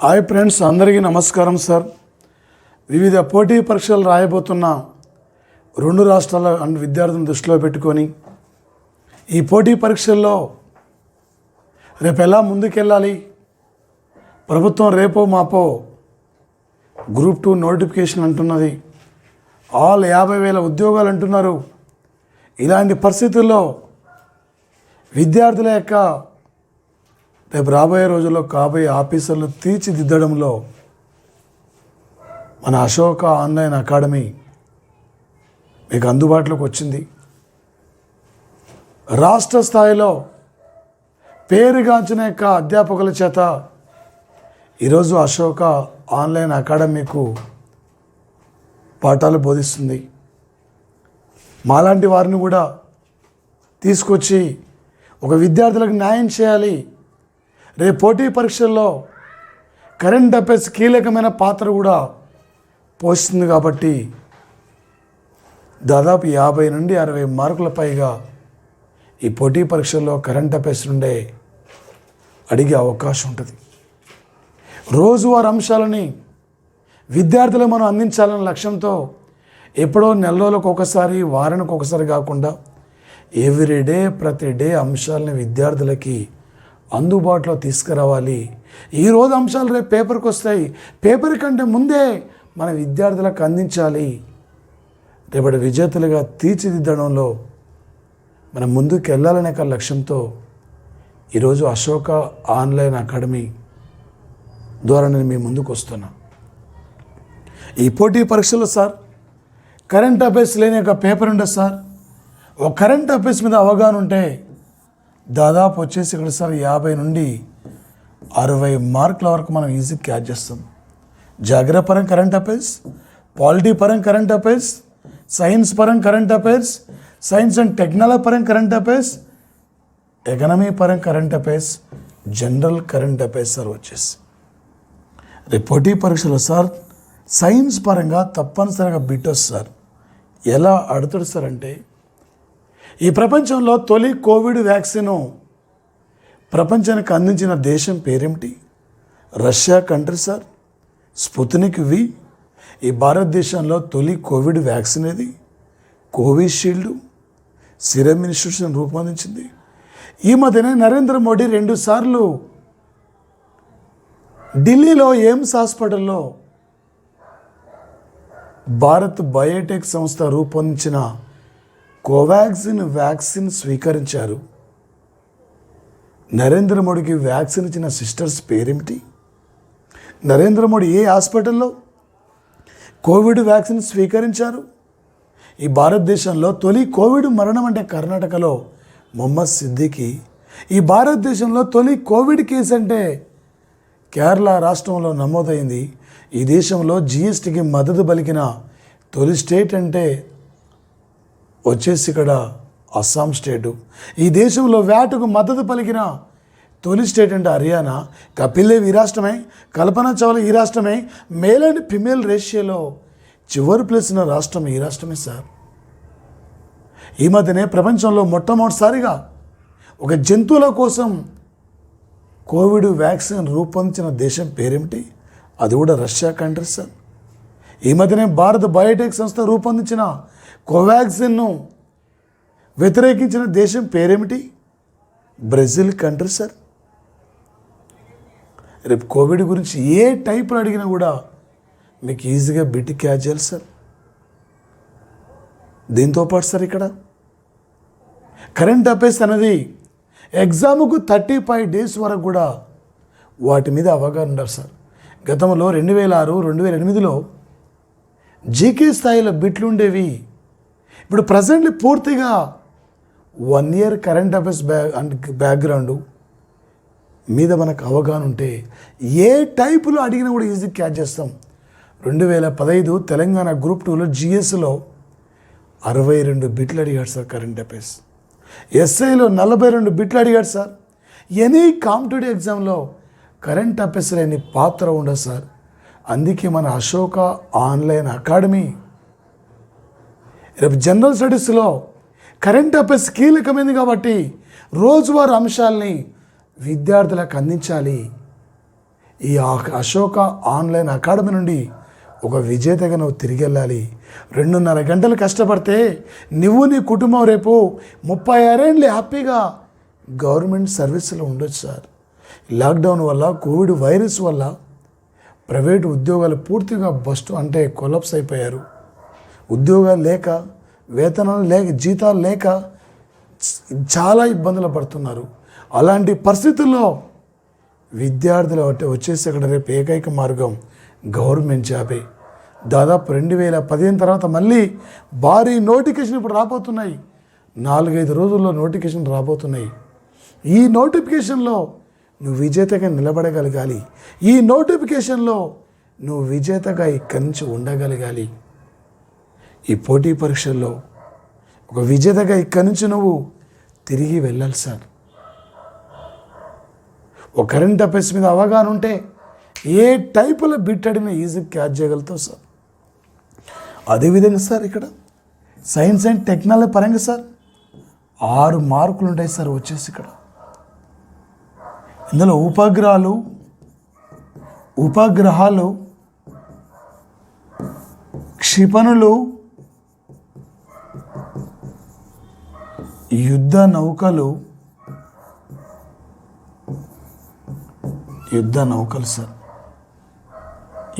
Hi friends, అందరికీ నమస్కారం sir. వివిధ పోటీ పరీక్షలు రాయబోతున్న రెండు రాష్ట్రాల విద్యార్థులను దృష్టిలో పెట్టుకొని ఈ పోటీ పరీక్షల్లో రేపు ఎలా ముందుకెళ్ళాలి, ప్రభుత్వం రేపో మాపో గ్రూప్ 2 నోటిఫికేషన్ అంటున్నది, ఆల్ 50,000 ఉద్యోగాలు అంటున్నారు. ఇలాంటి పరిస్థితుల్లో విద్యార్థుల యొక్క రేపు రాబోయే రోజుల్లో కాబోయే ఆఫీసర్లు తీర్చిదిద్దడంలో మన అశోక ఆన్లైన్ అకాడమీ మీకు అందుబాటులోకి వచ్చింది. రాష్ట్ర స్థాయిలో పేరుగాంచిన యొక్క అధ్యాపకుల చేత ఈరోజు అశోక ఆన్లైన్ అకాడమీకు పాఠాలు బోధిస్తుంది. మాలాంటి వారిని కూడా తీసుకొచ్చి ఒక విద్యార్థులకు న్యాయం చేయాలి. రేపు పోటీ పరీక్షల్లో కరెంట్ అఫైర్స్ కీలకమైన పాత్ర కూడా పోషిస్తుంది. కాబట్టి దాదాపు 50 నుండి 60 మార్కుల పైగా ఈ పోటీ పరీక్షల్లో కరెంట్ అఫైర్స్ నుండే అడిగే అవకాశం ఉంటుంది. రోజువారీ అంశాలని విద్యార్థులకు మనం అందించాలనే లక్ష్యంతో ఎప్పుడో నెల రోజులకు ఒకసారి, వారానికి ఒకసారి కాకుండా ఎవ్రీడే ప్రతి డే అంశాలని విద్యార్థులకి అందుబాటులో తీసుకురావాలి. ఈరోజు అంశాలు రేపు పేపర్కి వస్తాయి, పేపర్ కంటే ముందే మన విద్యార్థులకు అందించాలి. రేపటి విజేతలుగా తీర్చిదిద్దడంలో మనం ముందుకు వెళ్ళాలనే లక్ష్యంతో ఈరోజు అశోక ఆన్లైన్ అకాడమీ ద్వారా నేను మీ ముందుకు వస్తున్నా. ఈ పోటీ పరీక్షలో సార్ కరెంట్ అఫైర్స్ లేని ఒక పేపర్ ఉండదు సార్. ఒక కరెంట్ అఫైర్స్ మీద అవగాహన ఉంటే దాదాపు వచ్చేసి ఇక్కడ సార్ 50 నుండి 60 మార్కుల వరకు మనం ఈజీ క్యాచ్ చేస్తాం. జాగ్రత్త పరం కరెంట్ అఫైర్స్, పాలిటీ పరం కరెంట్ అఫైర్స్, సైన్స్ పరం current affairs, science and technology పరం కరెంట్ అఫైర్స్, ఎకనమీ పరం current affairs, general current affairs sir వచ్చేసి రేపు పోటీ పరీక్షలో సార్ సైన్స్ పరంగా తప్పనిసరిగా బిట్ వస్తుంది సార్. ఎలా అడుగుతాడు సార్ అంటే, ఈ ప్రపంచంలో తొలి కోవిడ్ వ్యాక్సిన్ ప్రపంచానికి అందించిన దేశం పేరేమిటి? Russia country sir. స్పుత్నిక్ వి. ఈ భారతదేశంలో తొలి కోవిడ్ వ్యాక్సిన్ ఏది? కోవిషీల్డ్. సిరమ్ ఇన్స్టిట్యూషన్ రూపొందించింది. ఈ మధ్యనే నరేంద్ర మోడీ 2 సార్లు ఢిల్లీలో ఎయిమ్స్ హాస్పిటల్లో భారత్ బయోటెక్ సంస్థ రూపొందించిన కోవాక్సిన్ వ్యాక్సిన్ స్వీకరించారు. నరేంద్ర మోడీకి వ్యాక్సిన్ ఇచ్చిన సిస్టర్స్ పేరేమిటి? నరేంద్ర మోడీ ఏ హాస్పిటల్లో కోవిడ్ వ్యాక్సిన్ స్వీకరించారు? ఈ భారతదేశంలో తొలి కోవిడ్ మరణం అంటే కర్ణాటకలో మొహమ్మద్ సిద్దికి. ఈ భారతదేశంలో తొలి కోవిడ్ కేసు అంటే కేరళ రాష్ట్రంలో నమోదైంది. ఈ దేశంలో జిఎస్టీకి మద్దతు పలికిన తొలి స్టేట్ అంటే వచ్చేసి ఇక్కడ అస్సాం స్టేటు. ఈ దేశంలో వ్యాటుకు మద్దతు పలికిన తొలి స్టేట్ అంటే హర్యానా. కపిల్ దేవ్ ఈ రాష్ట్రమే, కల్పన చావ్లా ఈ రాష్ట్రమే, మేల్ అండ్ ఫిమేల్ రేషియోలో చివరి ప్లేస్ ఉన్న రాష్ట్రం ఈ రాష్ట్రమే సార్. ఈ మధ్యనే ప్రపంచంలో మొట్టమొదటిసారిగా ఒక జంతువుల కోసం కోవిడ్ వ్యాక్సిన్ రూపొందించిన దేశం పేరేమిటి? అది కూడా రష్యా కంట్రీ సార్. ఈ మధ్యనే భారత్ బయోటెక్ సంస్థ రూపొందించిన కోవాక్సిన్ను వ్యతిరేకించిన దేశం పేరేమిటి? Brazil country sir. రేపు కోవిడ్ గురించి ఏ టైపులు అడిగినా కూడా మీకు ఈజీగా బిట్ క్యాచ్ చేయాలి సార్. దీంతోపాటు సార్ ఇక్కడ కరెంట్ అఫైర్స్ అనేది ఎగ్జామ్కు 35 డేస్ వరకు కూడా వాటి మీద అవగాహన ఉండాలి సార్. గతంలో 2006, 2008లో జీకే స్థాయిలో బిట్లు ఉండేవి. ఇప్పుడు ప్రజెంట్లీ పూర్తిగా 1 ఇయర్ కరెంట్ అఫైర్స్ బ్యాక్గ్రౌండ్ మీద మనకు అవగాహన ఉంటే ఏ టైపులో అడిగినా కూడా ఈజీ క్యాచ్ చేస్తాం. 2015 తెలంగాణ గ్రూప్ 2లో జిఎస్లో 62 బిట్లు అడిగాడు సార్ కరెంట్ అఫైర్స్. ఎస్ఐలో 42 బిట్లు అడిగాడు సార్. ఎనీ కాంపిటేటివ్ ఎగ్జామ్లో కరెంట్ అఫైర్స్ లేని పాత్ర ఉండదు సార్. అందుకే మన అశోక ఆన్లైన్ అకాడమీ రేపు జనరల్ స్టడీస్లో కరెంట్ అఫైర్స్ కీలకమైనది కాబట్టి రోజువారీ అంశాలని విద్యార్థులకు అందించాలి. ఈ అశోక ఆన్లైన్ అకాడమీ నుండి ఒక విజేతగా నువ్వు తిరిగి వెళ్ళాలి. 2.5 గంటలు కష్టపడితే నువ్వు నీ కుటుంబం రేపు 36 ఏళ్ళు హ్యాపీగా గవర్నమెంట్ సర్వీసులో ఉండొచ్చు సార్. లాక్డౌన్ వల్ల, కోవిడ్ వైరస్ వల్ల ప్రైవేటు ఉద్యోగాలు పూర్తిగా కొలాప్స్ అయిపోయారు. ఉద్యోగాలు లేక, వేతనాలు లేక, జీతాలు లేక చాలా ఇబ్బందులు పడుతున్నారు. అలాంటి పరిస్థితుల్లో విద్యార్థులు వచ్చేసి అక్కడ రేపు ఏకైక మార్గం గవర్నమెంట్ జాబే. దాదాపు 2015 తర్వాత మళ్ళీ భారీ నోటిఫికేషన్ ఇప్పుడు రాబోతున్నాయి. 4-5 రోజుల్లో నోటిఫికేషన్ రాబోతున్నాయి. ఈ నోటిఫికేషన్లో నువ్వు విజేతగా నిలబడగలగాలి. ఈ నోటిఫికేషన్లో నువ్వు విజేతగా ఇక్కడి నుంచి ఉండగలగాలి. ఈ పోటీ పరీక్షల్లో ఒక విజేతగా ఇక్కడి నుంచి నువ్వు తిరిగి వెళ్ళాలి సార్. ఒక కరెంట్ అఫైర్స్ మీద అవగాహన ఉంటే ఏ టైపులో బిట్ అడిగినా ఈజీగా క్యాచ్ చేయగలుగుతావు సార్. అదేవిధంగా సార్ ఇక్కడ సైన్స్ అండ్ టెక్నాలజీ పరంగా సార్ 6 మార్కులు ఉంటాయి సార్ వచ్చేసి ఇక్కడ. ఇందులో ఉపగ్రహాలు, క్షిపణులు, యుద్ధ నౌకలు సార్,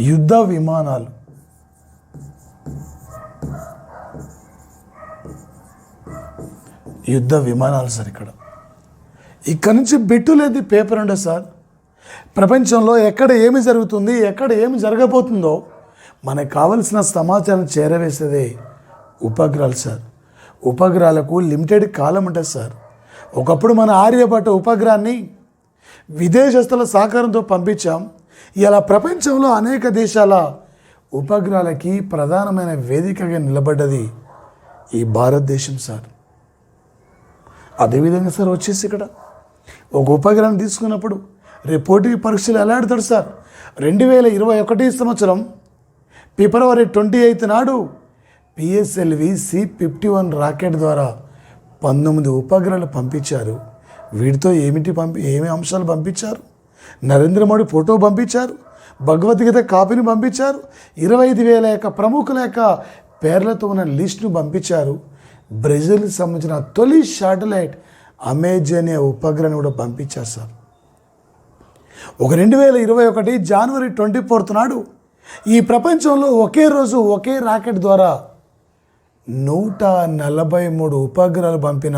యుద్ధ విమానాలు, సార్. ఇక్కడ నుంచి బిట్టు లేదు పేపర్ ఉండే సార్. ప్రపంచంలో ఎక్కడ ఏమి జరుగుతుంది, ఎక్కడ ఏమి జరగబోతుందో మనకు కావలసిన సమాచారం చేరవేసేదే ఉపగ్రహాలు సార్. ఉపగ్రహాలకు లిమిటెడ్ కాలం ఉంటుంది సార్. ఒకప్పుడు మన ఆర్యభట్ట ఉపగ్రహాన్ని విదేశస్తుల సహకారంతో పంపించాం. ఇలా ప్రపంచంలో అనేక దేశాల ఉపగ్రహాలకి ప్రధానమైన వేదికగా నిలబడ్డది ఈ భారతదేశం సార్. అదేవిధంగా సార్ వచ్చేసి ఇక్కడ ఒక ఉపగ్రహం తీసుకున్నప్పుడు రేపు పోటీ పరీక్షలు ఎలా ఆడతాడు సార్. 2021 సంవత్సరం ఫిబ్రవరి 28 నాడు PSLV C-51 రాకెట్ ద్వారా 19 ఉపగ్రహాలు పంపించారు. వీటితో ఏమి అంశాలు పంపించారు? నరేంద్ర మోడీ ఫోటో పంపించారు, భగవద్గీత కాపీని పంపించారు, 25,000 యొక్క ప్రముఖుల యొక్క పేర్లతో ఉన్న లిస్టును పంపించారు. బ్రెజిల్కి సంబంధించిన తొలి శాటిలైట్ అమెజాన్ ఉపగ్రహాన్ని కూడా పంపించారు సార్. ఒక 2021 జనవరి 24 నాడు ఈ ప్రపంచంలో ఒకే రోజు ఒకే రాకెట్ ద్వారా 143 ఉపగ్రహాలు పంపిన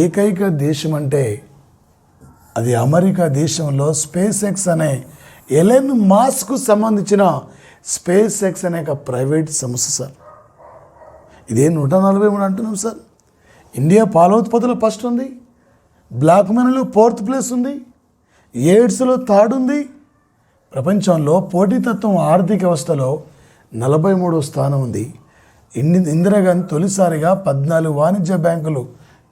ఏకైక దేశం అంటే అది అమెరికా దేశంలో స్పేస్ ఎక్స్ అనే ఎలన్ మాస్క్కు సంబంధించిన స్పేస్ ఎక్స్ అనే ఒక ప్రైవేట్ సంస్థ సార్. ఇదే 143 అంటున్నాం సార్. ఇండియా పాల ఉత్పత్తులు ఫస్ట్ ఉంది, బ్లాక్ మనీలో 4th ప్లేస్ ఉంది, ఎయిడ్స్లో 3rd ఉంది. ప్రపంచంలో పోటీతత్వం ఆర్థిక వ్యవస్థలో 43వ స్థానం ఉంది. ఇందిరాగాంధీ తొలిసారిగా 14 వాణిజ్య బ్యాంకులు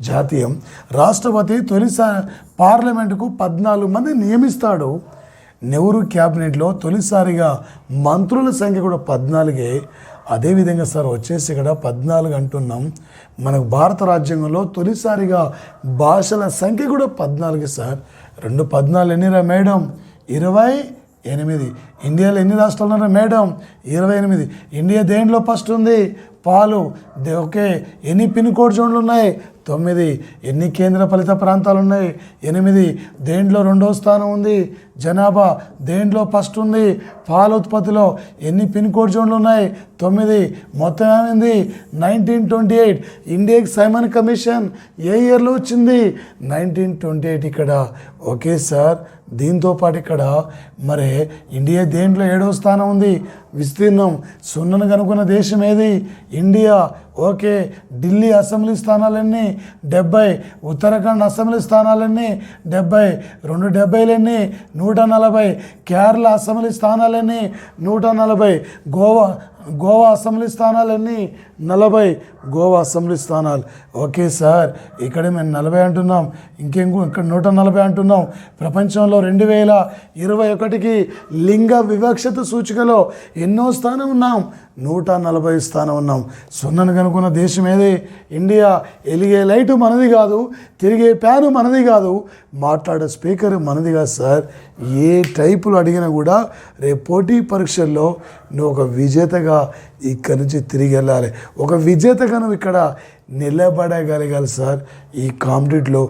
జాతీయం. రాష్ట్రపతి తొలిసారి పార్లమెంటుకు 14 మంది నియమిస్తాడు. నెహ్రూ క్యాబినెట్లో తొలిసారిగా మంత్రుల సంఖ్య కూడా 14. అదేవిధంగా సార్ వచ్చేసి ఇక్కడ 14 అంటున్నాం. మనకు భారత రాజ్యాంగంలో తొలిసారిగా భాషల సంఖ్య కూడా 14 సార్. 2 14 ఎన్నిరా మేడం? 28. ఇండియాలో ఎన్ని రాష్ట్రాలు ఉన్నారా మేడం? 28. ఇండియా దేంట్లో ఫస్ట్ ఉంది? పాలు. ఓకే. ఎన్ని పిన్ కోడ్ జోన్లు ఉన్నాయి? 9. ఎన్ని కేంద్ర పాలిత ప్రాంతాలు ఉన్నాయి? 8. దేంట్లో 2వ స్థానం ఉంది? జనాభా. దేంట్లో ఫస్ట్ ఉంది? పాల ఉత్పత్తిలో. ఎన్ని పిన్ కోడ్ జోన్లు ఉన్నాయి? 9. మొత్తం ఏమైంది? 1928. ఇండియాకి సైమన్ కమిషన్ ఏ ఇయర్లో వచ్చింది? 1928. ఇక్కడ ఓకే సార్. దీంతో పాటు ఇక్కడ మరి ఇండియా దేంట్లో 7వ స్థానం ఉంది? విస్తీర్ణం. సున్నను కనుక్కున్న దేశం ఏది? ఇండియా. ఓకే. ఢిల్లీ అసెంబ్లీ స్థానాలన్నీ 70. ఉత్తరాఖండ్ అసెంబ్లీ స్థానాలన్నీ 70. 2 70 140. కేరళ అసెంబ్లీ స్థానాలన్నీ 140. గోవా గోవా అసెంబ్లీ స్థానాలన్నీ 40 గోవా అసెంబ్లీ స్థానాలు. ఓకే సార్, ఇక్కడే మేము 40 అంటున్నాం, ఇక్కడ 140 అంటున్నాం. ప్రపంచంలో 2021కి లింగ వివక్షత సూచికలో ఎన్నో స్థానం ఉన్నాం? 140 స్థానం ఉన్నాం. సున్నను కనుక్కున్న దేశం ఏది? ఇండియా. ఎలిగే లైటు మనది కాదు, తిరిగే ప్యాను మనది కాదు, మాట్లాడే స్పీకర్ మనది కాదు సార్. ఏ టైపులు అడిగినా కూడా రేపు పోటీ పరీక్షల్లో నువ్వు ఒక విజేతగా ఇక్కడి నుంచి తిరిగి వెళ్ళాలి. ఒక విజేతగా నువ్వు ఇక్కడ నిలబడగలగాలి సార్. ఈ కాంపిటీట్లో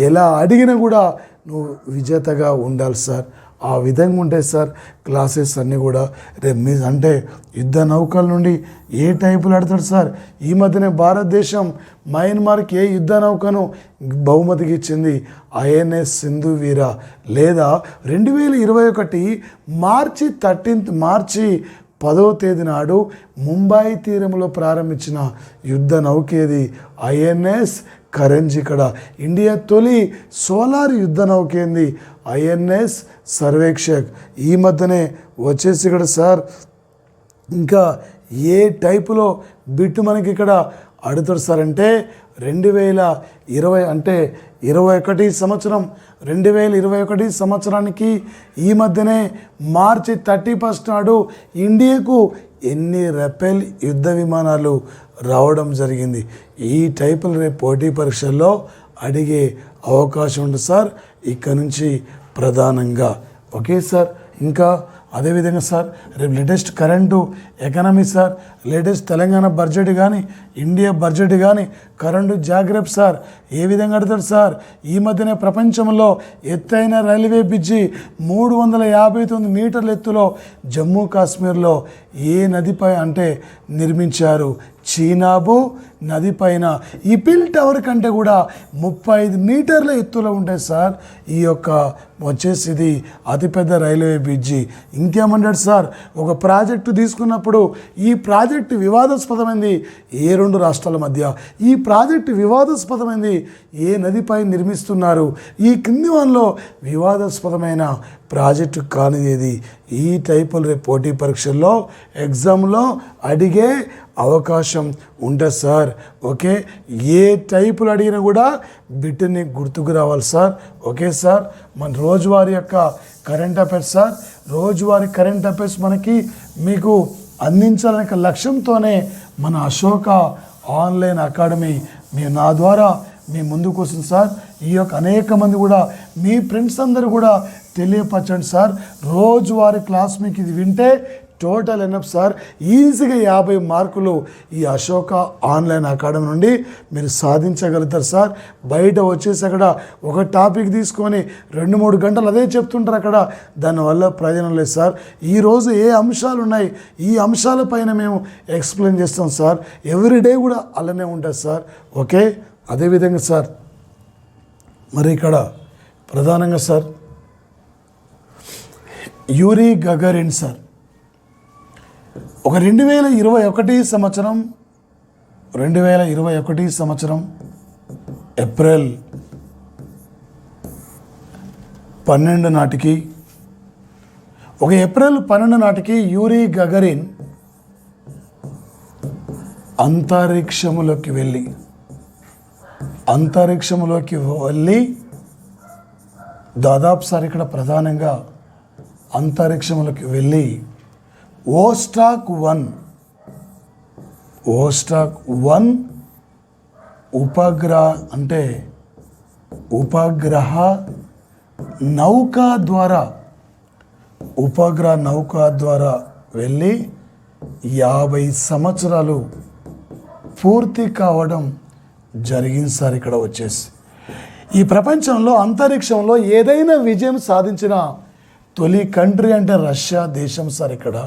ఎలా అడిగినా కూడా నువ్వు విజేతగా ఉండాలి సార్. ఆ విధంగా ఉంటే సార్ క్లాసెస్ అన్నీ కూడా రేపు మీ అంటే యుద్ధ నౌకల నుండి ఏ టైపులు ఆడతాడు సార్? ఈ మధ్యనే భారతదేశం మయన్మార్కి ఏ యుద్ధ నౌకను బహుమతికి ఇచ్చింది? ఐఎన్ఎస్ సింధు వీర. లేదా 2021 మార్చి 10వ తేదీ నాడు ముంబై తీరంలో ప్రారంభించిన యుద్ధ నౌకేది? ఐఎన్ఎస్ కరెంజ్. ఇక్కడ ఇండియా తొలి సోలార్ యుద్ధ నౌకేంది? ఐఎన్ఎస్ సర్వేక్షక్. ఈ మధ్యనే వచ్చేసి ఇక్కడ సార్ ఇంకా ఏ టైపులో బిట్టు మనకి ఇక్కడ అడుగుతాడు సార్ అంటే 2020 అంటే 2021 సంవత్సరానికి ఈ మధ్యనే మార్చి 31 నాడు ఇండియాకు ఎన్ని రఫేల్ యుద్ధ విమానాలు రావడం జరిగింది? ఈ టైపులు రేపు పోటీ పరీక్షల్లో అడిగే అవకాశం ఉంది సార్ ఇక్కడ నుంచి ప్రధానంగా. ఓకే సార్, ఇంకా అదేవిధంగా సార్ రేపు latest current economy sir, latest Telangana budget కానీ ఇండియా బడ్జెట్ కానీ కరెంటు జాగ్రత్త సార్ ఏ విధంగా అడుగుతాడు సార్? ఈ మధ్యనే ప్రపంచంలో ఎత్తైన రైల్వే బ్రిడ్జి 359 మీటర్ల ఎత్తులో జమ్మూ కాశ్మీర్లో ఏ నదిపై అంటే నిర్మించారు? చీనాబు నది పైన. ఈఫిల్ టవర్ కంటే కూడా 35 మీటర్ల ఎత్తులో ఉంటాయి సార్ ఈ యొక్క వచ్చేసి ఇది అతిపెద్ద రైల్వే బ్రిడ్జి. ఇంకేమన్నాడు సార్? ఒక ప్రాజెక్టు తీసుకున్నప్పుడు ఈ ప్రాజెక్టు వివాదాస్పదమైంది ఏ 2 రాష్ట్రాల మధ్య? ఈ ప్రాజెక్టు వివాదాస్పదమైంది ఏ నదిపై నిర్మిస్తున్నారు? ఈ కింది వన్లో వివాదాస్పదమైన ప్రాజెక్టు కానిది? ఈ టైపులు రేపు పోటీ పరీక్షల్లో ఎగ్జామ్లో అడిగే అవకాశం ఉంటుంది సార్. ఓకే, ఏ టైపులు అడిగినా కూడా బిట్ని గుర్తుకు రావాలి సార్. ఓకే సార్, మన రోజువారీ యొక్క కరెంట్ అఫైర్స్ సార్, రోజువారీ కరెంట్ అఫైర్స్ మనకి మీకు అందించాలనే లక్ష్యంతోనే మన అశోక ఆన్లైన్ అకాడమీ నా ద్వారా మీ ముందుకు వస్తుంది సార్. ఈ యొక్క అనేక మంది కూడా మీ ఫ్రెండ్స్ అందరూ కూడా తెలియపరచండి సార్. రోజువారీ క్లాస్ మీకు ఇది వింటే టోటల్ ఎనఫ్ సార్. ఈజీగా 50 మార్కులు ఈ అశోక ఆన్లైన్ అకాడమీ నుండి మీరు సాధించగలుగుతారు సార్. బయట వచ్చేసి అక్కడ ఒక టాపిక్ తీసుకొని 2-3 గంటలు అదే చెప్తుంటారు అక్కడ, దానివల్ల ప్రయోజనం లేదు సార్. ఈరోజు ఏ అంశాలు ఉన్నాయి ఈ అంశాలపైన మేము ఎక్స్ప్లెయిన్ చేస్తాం సార్. ఎవ్రీడే కూడా అలానే ఉంటుంది సార్. ఓకే, అదేవిధంగా సార్ మరి ఇక్కడ ప్రధానంగా సార్ యూరీ గగరిన్ సార్ ఒక 2021 సంవత్సరం ఏప్రిల్ 12 నాటికి ఏప్రిల్ 12 నాటికి యూరీ గగరిన్ అంతరిక్షంలోకి వెళ్ళి దాదాపు సార్ ఇక్కడ ప్రధానంగా అంతరిక్షంలోకి వెళ్ళి ఓస్టాక్ 1 ఉపగ్రహ నౌక ద్వారా వెళ్ళి 50 సంవత్సరాలు పూర్తి కావడం జరిగింది సార్. ఇక్కడ వచ్చేసి ఈ ప్రపంచంలో అంతరిక్షంలో ఏదైనా విజయం సాధించిన తొలి కంట్రీ అంటే రష్యా దేశం సార్. ఇక్కడ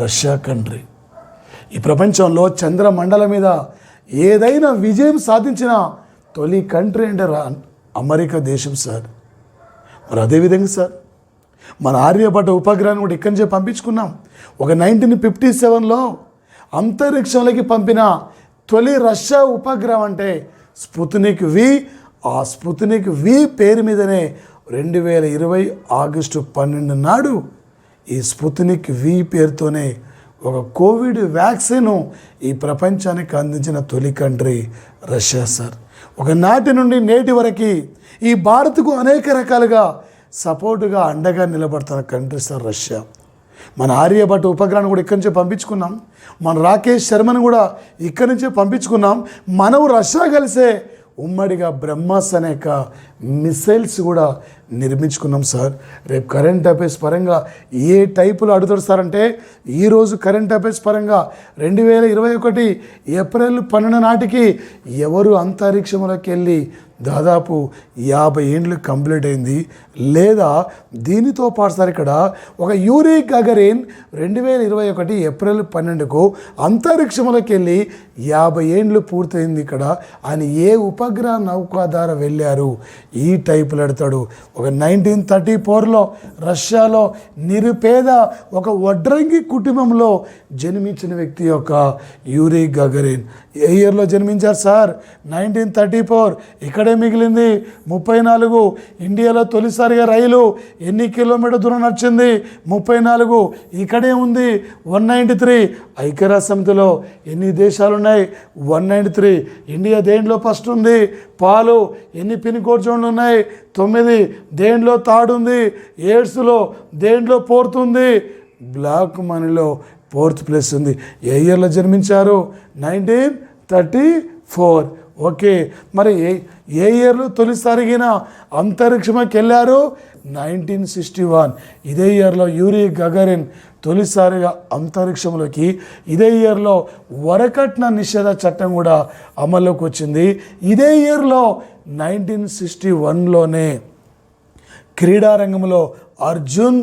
రష్యా కంట్రీ ఈ ప్రపంచంలో చంద్రమండలం మీద ఏదైనా విజయం సాధించిన తొలి కంట్రీ అంటే అమెరికా దేశం సార్. మరి అదేవిధంగా సార్ మన ఆర్యభట్ట ఉపగ్రహాన్ని కూడా ఇక్కడి నుంచే పంపించుకున్నాం. ఒక 1957లో అంతరిక్షంలోకి పంపిన తొలి రష్యా ఉపగ్రహం అంటే స్పుత్నిక్ వి. ఆ స్పుత్నిక్ వి పేరు మీదనే 2020 ఆగస్టు 12 నాడు ఈ స్పుత్నిక్ వి పేరుతోనే ఒక కోవిడ్ వ్యాక్సిన్ ఈ ప్రపంచానికి అందించిన తొలి కంట్రీ రష్యా సార్. ఒకనాటి నుండి నేటి వరకు ఈ భారత్కు అనేక రకాలుగా సపోర్టుగా అండగా నిలబడుతున్న కంట్రీ సార్ రష్యా. మన ఆర్యభట్ట ఉపగ్రహాన్ని కూడా ఇక్కడి నుంచే పంపించుకున్నాం. మన రాకేష్ శర్మను కూడా ఇక్కడి నుంచే పంపించుకున్నాం. మనం రష్యా కలిసే ఉమ్మడిగా బ్రహ్మాస్ అనేక మిసైల్స్ కూడా నిర్మించుకున్నాం సార్. రేపు కరెంట్ అఫైర్స్ పరంగా ఏ టైపులో అడుగుతాడు సార్ అంటే, ఈరోజు కరెంట్ అఫైర్స్ పరంగా 2021 ఏప్రిల్ 12 నాటికి ఎవరు అంతరిక్షంలోకి వెళ్ళి దాదాపు 50 ఏండ్లు కంప్లీట్ అయింది. లేదా దీనితో పాటు సార్ ఇక్కడ ఒక యూరీ గగరిన్ 2021 ఏప్రిల్ 12కు అంతరిక్షంలోకి వెళ్ళి 50 ఏండ్లు పూర్తయింది. ఇక్కడ ఆయన ఏ ఉపగ్రహ నౌక ద్వారా వెళ్ళారు ఈ టైపులు అడతాడు. ఒక 1934లో రష్యాలో నిరుపేద ఒక వడ్రంగి కుటుంబంలో జన్మించిన వ్యక్తి యొక్క యూరీ గగరిన్. ఏ ఇయర్లో జన్మించారు సార్? 1934. ఇక్కడే మిగిలింది 34. ఇండియాలో తొలిసారిగా రైలు ఎన్ని కిలోమీటర్ దూరం నడిచింది? 34. ఇక్కడే ఉంది 193. ఐక్యరాజ్య సమితిలో ఎన్ని దేశాలు ఉన్నాయి? 193. ఇండియా దేంట్లో ఫస్ట్ ఉంది? పాలు. ఎన్ని పిన్ కోడ్ జోన్లు ఉన్నాయి? 9. దేంట్లో థర్డ్ ఉంది? ఎయిడ్స్లో దేంట్లో ఫోర్త్ ఉంది? బ్లాక్ మనీలో 4th ప్లేస్ ఉంది. ఏ ఇయర్లో జన్మించారు? 1934. ఓకే, మరి ఏ ఇయర్లో తొలిసారిగిన అంతరిక్షంలోకి వెళ్ళారు? 1961. ఇదే ఇయర్లో యూరీ గగరిన్ తొలిసారిగా అంతరిక్షంలోకి. ఇదే ఇయర్లో వరకట్న నిషేధ చట్టం కూడా అమల్లోకి వచ్చింది. ఇదే ఇయర్లో 1961లోనే క్రీడారంగంలో అర్జున్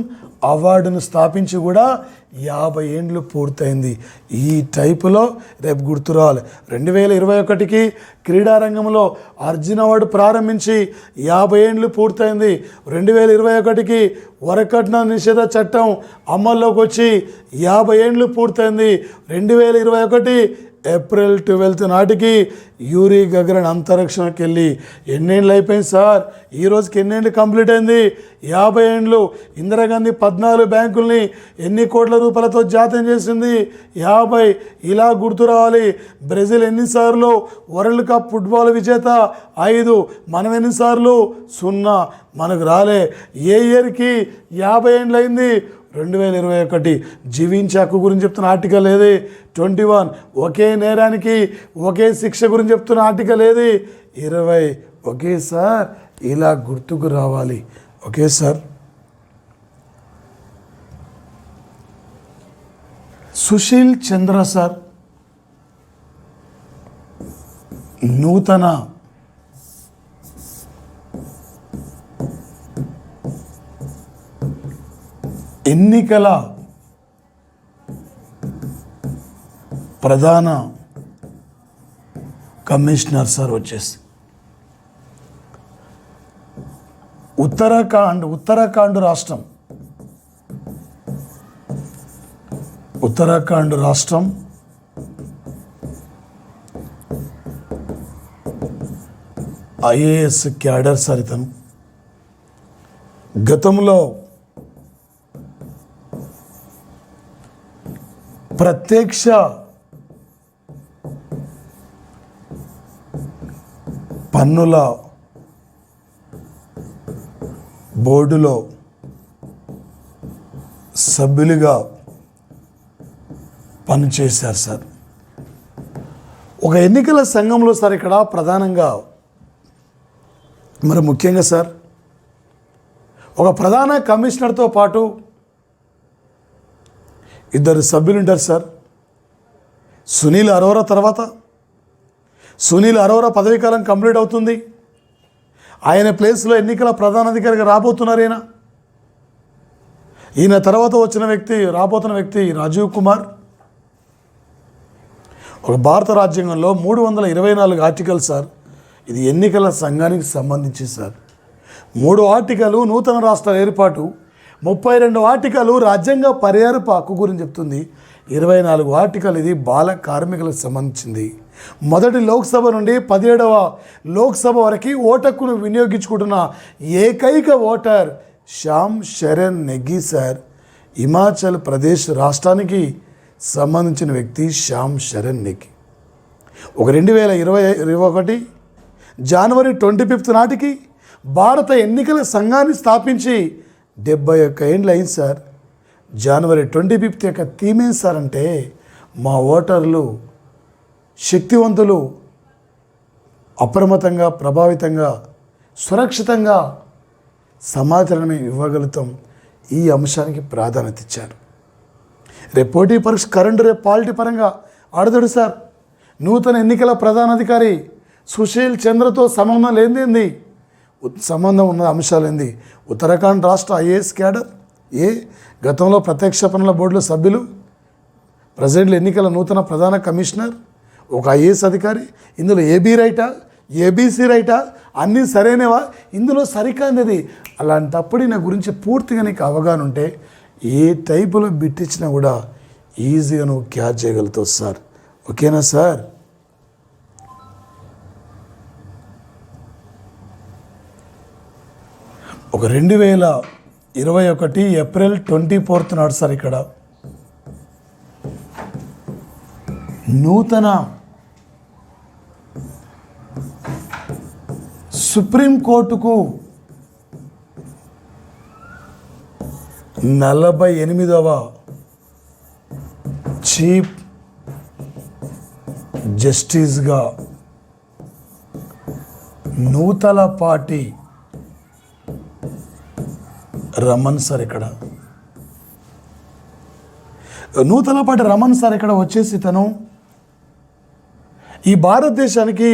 అవార్డును స్థాపించి కూడా 50 ఏండ్లు పూర్తయింది. ఈ టైపులో రేపు గుర్తు రావాలి. 2021కి క్రీడారంగంలో అర్జున్ అవార్డు ప్రారంభించి 50 ఏండ్లు పూర్తయింది. 2021కి వరకట్న నిషేధ చట్టం అమల్లోకి వచ్చి 50 ఏండ్లు పూర్తయింది. 2021 ఏప్రిల్ 12 నాటికి యూరీ గగరిన్ అంతరిక్షంలోకి వెళ్ళి ఎన్నేళ్ళు అయిపోయింది సార్? ఈ రోజుకి ఎన్నేళ్ళు కంప్లీట్ అయింది? 50 ఏండ్లు. ఇందిరాగాంధీ 14 బ్యాంకుల్ని ఎన్ని కోట్ల రూపాయలతో జాతీయం చేసింది? 50. ఇలా గుర్తు రావాలి. బ్రెజిల్ ఎన్నిసార్లు వరల్డ్ కప్ ఫుట్బాల్ విజేత? 5. మనం ఎన్నిసార్లు? 0. మనకు రాలే. ఏ ఇయర్కి 50 ఏండ్లు అయింది? 2021. జీవించే హక్కు గురించి చెప్తున్న ఆర్టికల్ ఏది? 21. ఒకే నేరానికి ఒకే శిక్ష గురించి చెప్తున్న ఆర్టికల్ ఏది? 20. ఓకే సార్, ఇలా గుర్తుకు రావాలి. Okay sir. Sushil Chandra sir నూతన ఎన్నికల ప్రధాన కమిషనర్ సార్ వచ్చేసి ఉత్తరాఖండ్ రాష్ట్రం ఐఏఎస్ క్యాడర్ సార్. ఇతను గతంలో ప్రత్యక్ష పన్నుల బోర్డులో సభ్యులుగా పనిచేశారు సార్. ఒక ఎన్నికల సంఘంలో సార్ ఇక్కడ ప్రధానంగా మరి ముఖ్యంగా సార్ ఒక ప్రధాన కమిషనర్తో పాటు 2 సభ్యులు ఉంటారు సార్. సునీల్ అరోరా తర్వాత సునీల్ అరోరా పదవీకాలం కంప్లీట్ అవుతుంది. ఆయన ప్లేస్లో ఎన్నికల ప్రధానాధికారిగా రాబోతున్నారు ఈయన తర్వాత రాబోతున్న వ్యక్తి రాజీవ్ కుమార్. ఒక భారత రాజ్యాంగంలో 324 ఆర్టికల్ సార్. ఇది ఎన్నికల సంఘానికి సంబంధించి సార్. 3 ఆర్టికల్ నూతన రాష్ట్రాల ఏర్పాటు, 32 ఆర్టికల్ రాజ్యాంగ పరిహారపు హక్కు గురించి చెప్తుంది, 24 ఆర్టికల్ ఇది బాల కార్మికులకు సంబంధించింది. మొదటి లోక్సభ నుండి 17వ లోక్సభ వరకు ఓటక్కును వినియోగించుకుంటున్న ఏకైక ఓటర్ శ్యామ్ శరణ్ నెగ్గి సార్ హిమాచల్ ప్రదేశ్ రాష్ట్రానికి సంబంధించిన వ్యక్తి శ్యామ్ శరణ్ నెగ్గి. 2021 జనవరి 25 నాటికి భారత ఎన్నికల సంఘాన్ని స్థాపించి 71 ఏళ్ళు అయింది సార్. జనవరి 25 యొక్క థీమ్ ఏంటి సార్ అంటే, మా ఓటర్లు శక్తివంతులు, అప్రమత్తంగా, ప్రభావితంగా, సురక్షితంగా సమాచారం ఇవ్వగలుగుతాం. ఈ అంశానికి ప్రాధాన్యత ఇచ్చారు. రేపు పోటీ పరీక్ష కరెంటు రేపు పాలిటీ పరంగా ఆడతాడు సార్. నూతన ఎన్నికల ప్రధానాధికారి సుశీల్ చంద్రతో సంబంధం లేనిది, సంబంధం ఉన్న అంశాలు ఏంది? ఉత్తరాఖండ్ రాష్ట్ర ఐఏఎస్ క్యాడర్, గతంలో ప్రత్యక్ష పన్నుల బోర్డులో సభ్యులు, ప్రజెంట్ ఎన్నికల నూతన ప్రధాన కమిషనర్, ఒక ఐఏఎస్ అధికారి. ఇందులో ఏబీ రైటా, ఏబీసీ రైటా, అన్నీ సరైనవా? ఇందులో సరికానిది. అలాంటప్పుడు నా గురించి పూర్తిగా నీకు అవగాహన ఉంటే ఏ టైపులో బిట్టించినా కూడా ఈజీగా నువ్వు క్యాచ్ చేయగలుగుతావు సార్. ఓకేనా సార్? ఒక 2021 ఏప్రిల్ 24 నాడు సార్ ఇక్కడ నూతన సుప్రీంకోర్టుకు 48వ చీఫ్ జస్టిస్గా నూతలపాటి రమణ్ సార్ ఇక్కడ వచ్చేసి తను ఈ భారతదేశానికి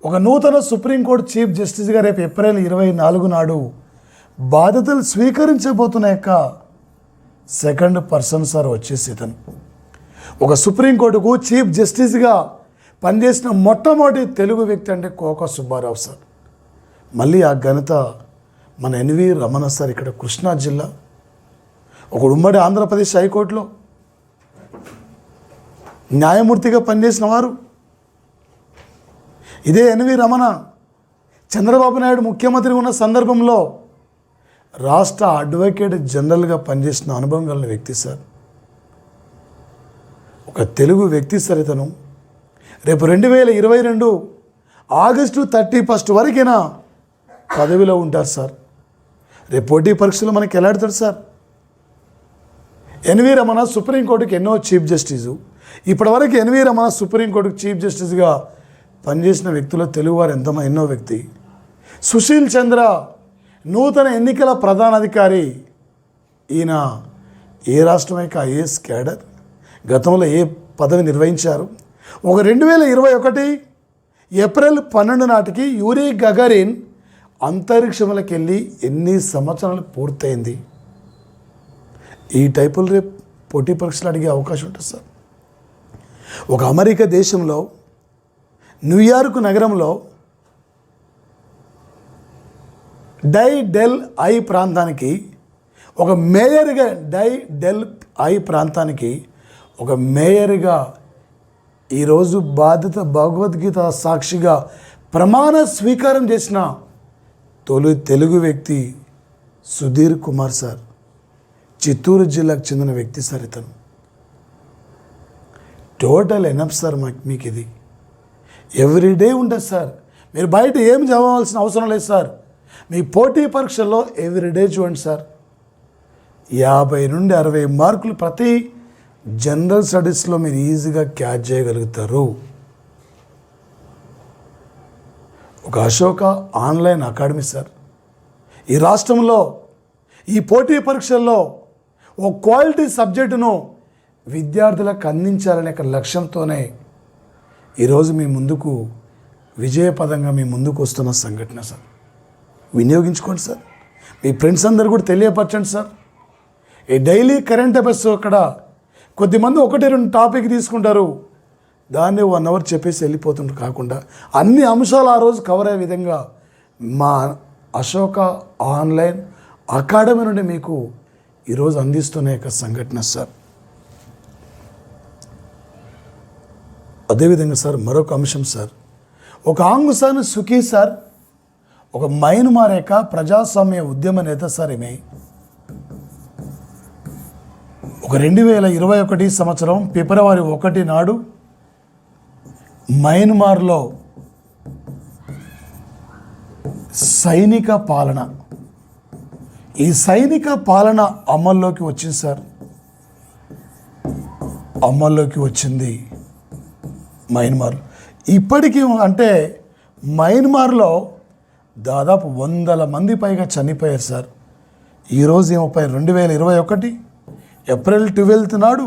ఒక నూతన సుప్రీంకోర్టు చీఫ్ జస్టిస్గా రేపు ఏప్రిల్ 24 నాడు బాధ్యతలు స్వీకరించబోతున్న యొక్క సెకండ్ పర్సన్ సార్ వచ్చేసి తను. ఒక సుప్రీంకోర్టుకు చీఫ్ జస్టిస్గా పనిచేసిన మొట్టమొదటి తెలుగు వ్యక్తి అంటే కోకా సుబ్బారావు సార్. మళ్ళీ ఆ ఘనత మన ఎన్వి రమణ సార్ ఇక్కడ కృష్ణా జిల్లా, ఒక ఉమ్మడి ఆంధ్రప్రదేశ్ హైకోర్టులో న్యాయమూర్తిగా పనిచేసిన వారు. ఇదే ఎన్వి రమణ చంద్రబాబు నాయుడు ముఖ్యమంత్రి ఉన్న సందర్భంలో రాష్ట్ర అడ్వకేట్ జనరల్గా పనిచేసిన అనుభవం కలిగిన వ్యక్తి సార్. ఒక తెలుగు వ్యక్తి సార్ ఇతను. రేపు 2022 ఆగస్టు 31 వరకైనా పదవిలో ఉంటారు సార్. రేపు పోటీ పరీక్షలు మనకి ఎలా ఆడతాడు సార్? ఎన్వి రమణ సుప్రీంకోర్టుకి ఎన్నో చీఫ్ జస్టిసు. ఇప్పటివరకు ఎన్వి రమణ సుప్రీంకోర్టుకు చీఫ్ జస్టిస్గా పనిచేసిన వ్యక్తులు తెలుగువారు ఎన్నో వ్యక్తి. సుశీల్ చంద్ర నూతన ఎన్నికల ప్రధానాధికారి. ఈయన ఏ రాష్ట్రం యొక్క ఐఏఎస్ క్యాడర్, గతంలో ఏ పదవి నిర్వహించారు. ఒక 2021 ఏప్రిల్ 12 నాటికి యూరీ గగరిన్ అంతరిక్షంలోకి వెళ్ళి ఎన్ని సంవత్సరాలు పూర్తయింది. ఈ టైపులు రేపు పోటీ పరీక్షలు అడిగే అవకాశం ఉంటుంది సార్. ఒక అమెరికా దేశంలో న్యూయార్క్ నగరంలో డై ప్రాంతానికి ఒక మేయర్గా ఈరోజు భగవద్గీత సాక్షిగా ప్రమాణ స్వీకారం చేసిన తొలి తెలుగు వ్యక్తి సుధీర్ కుమార్ సార్. చిత్తూరు జిల్లాకు చెందిన వ్యక్తి సార్ ఇతను. టోటల్ ఎనఫ్ సార్ మీకు ఇది ఎవ్రీడే ఉంటుంది సార్. మీరు బయట ఏం చదవాల్సిన అవసరం లేదు సార్. మీ పోటీ పరీక్షల్లో ఎవ్రీడే చూడండి సార్. 50 నుండి 60 మార్కులు ప్రతి జనరల్ స్టడీస్లో మీరు ఈజీగా క్యాచ్ చేయగలుగుతారు. ఒక అశోక ఆన్లైన్ అకాడమీ సార్. ఈ రాష్ట్రంలో ఈ పోటీ పరీక్షల్లో ఒక క్వాలిటీ సబ్జెక్టును విద్యార్థులకు అందించాలనే లక్ష్యంతోనే ఈరోజు మీ ముందుకు విజయపదంగా మీ ముందుకు వస్తున్న సంఘటన సార్. వినియోగించుకోండి సార్. మీ ఫ్రెండ్స్ అందరూ కూడా తెలియపరచండి సార్. ఈ డైలీ కరెంట్ అఫైర్స్ అక్కడ కొద్దిమంది 1-2 టాపిక్ తీసుకుంటారు, దాన్ని 1 అవర్ చెప్పేసి వెళ్ళిపోతుంటారు. కాకుండా అన్ని అంశాలు ఆ రోజు కవర్ అయ్యే విధంగా మా అశోక ఆన్లైన్ అకాడమీ నుండి మీకు ఈరోజు అందిస్తున్న యొక్క సంఘటన సార్. అదేవిధంగా సార్ మరొక అంశం సార్, ఒక ఆంగ్ సాన్ సుకీ సార్, ఒక మయన్మార్ యొక్క ప్రజాస్వామ్య ఉద్యమ నేత సార్. ఈమె ఒక 2021 సంవత్సరం ఫిబ్రవరి 1 నాడు మయన్మార్లో సైనిక పాలన, ఈ సైనిక పాలన అమల్లోకి వచ్చింది సార్. అమల్లోకి వచ్చింది మయన్మార్లో. ఇప్పటికీ అంటే మయన్మార్లో దాదాపు 100 మంది పైగా చనిపోయారు సార్. ఈరోజు ఏమో 2021 ఏప్రిల్ 12 నాడు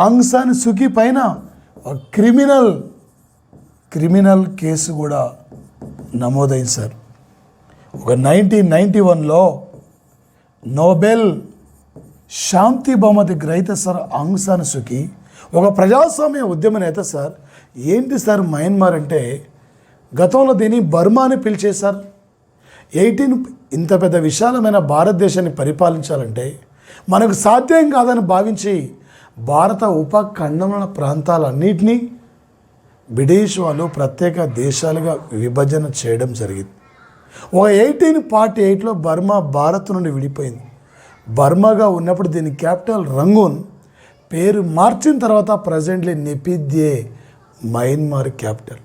ఆంగ్ సాన్ సూకీ పైన క్రిమినల్ కేసు కూడా నమోదైంది సార్. ఒక 1991లో నోబెల్ శాంతి బహుమతి గ్రహీత సార్ ఆంగ్ సాన్ సూకీ ఒక ప్రజాస్వామ్య ఉద్యమ నేత సార్. ఏంటి సార్ మయన్మార్ అంటే, గతంలో దీన్ని బర్మా అని పిలిచేశారు. ఇంత పెద్ద విశాలమైన భారతదేశాన్ని పరిపాలించాలంటే మనకు సాధ్యం కాదని భావించి భారత ఉపఖండముల ప్రాంతాలన్నింటినీ బ్రిటిష్ వాళ్ళు ప్రత్యేక దేశాలుగా విభజన చేయడం జరిగింది. ఒక 1848లో బర్మా భారత్ నుండి విడిపోయింది. బర్మాగా ఉన్నప్పుడు దీని క్యాపిటల్ రంగూన్, పేరు మార్చిన తర్వాత ప్రజెంట్లీ నెపిద్యే మయన్మార్ క్యాపిటల్.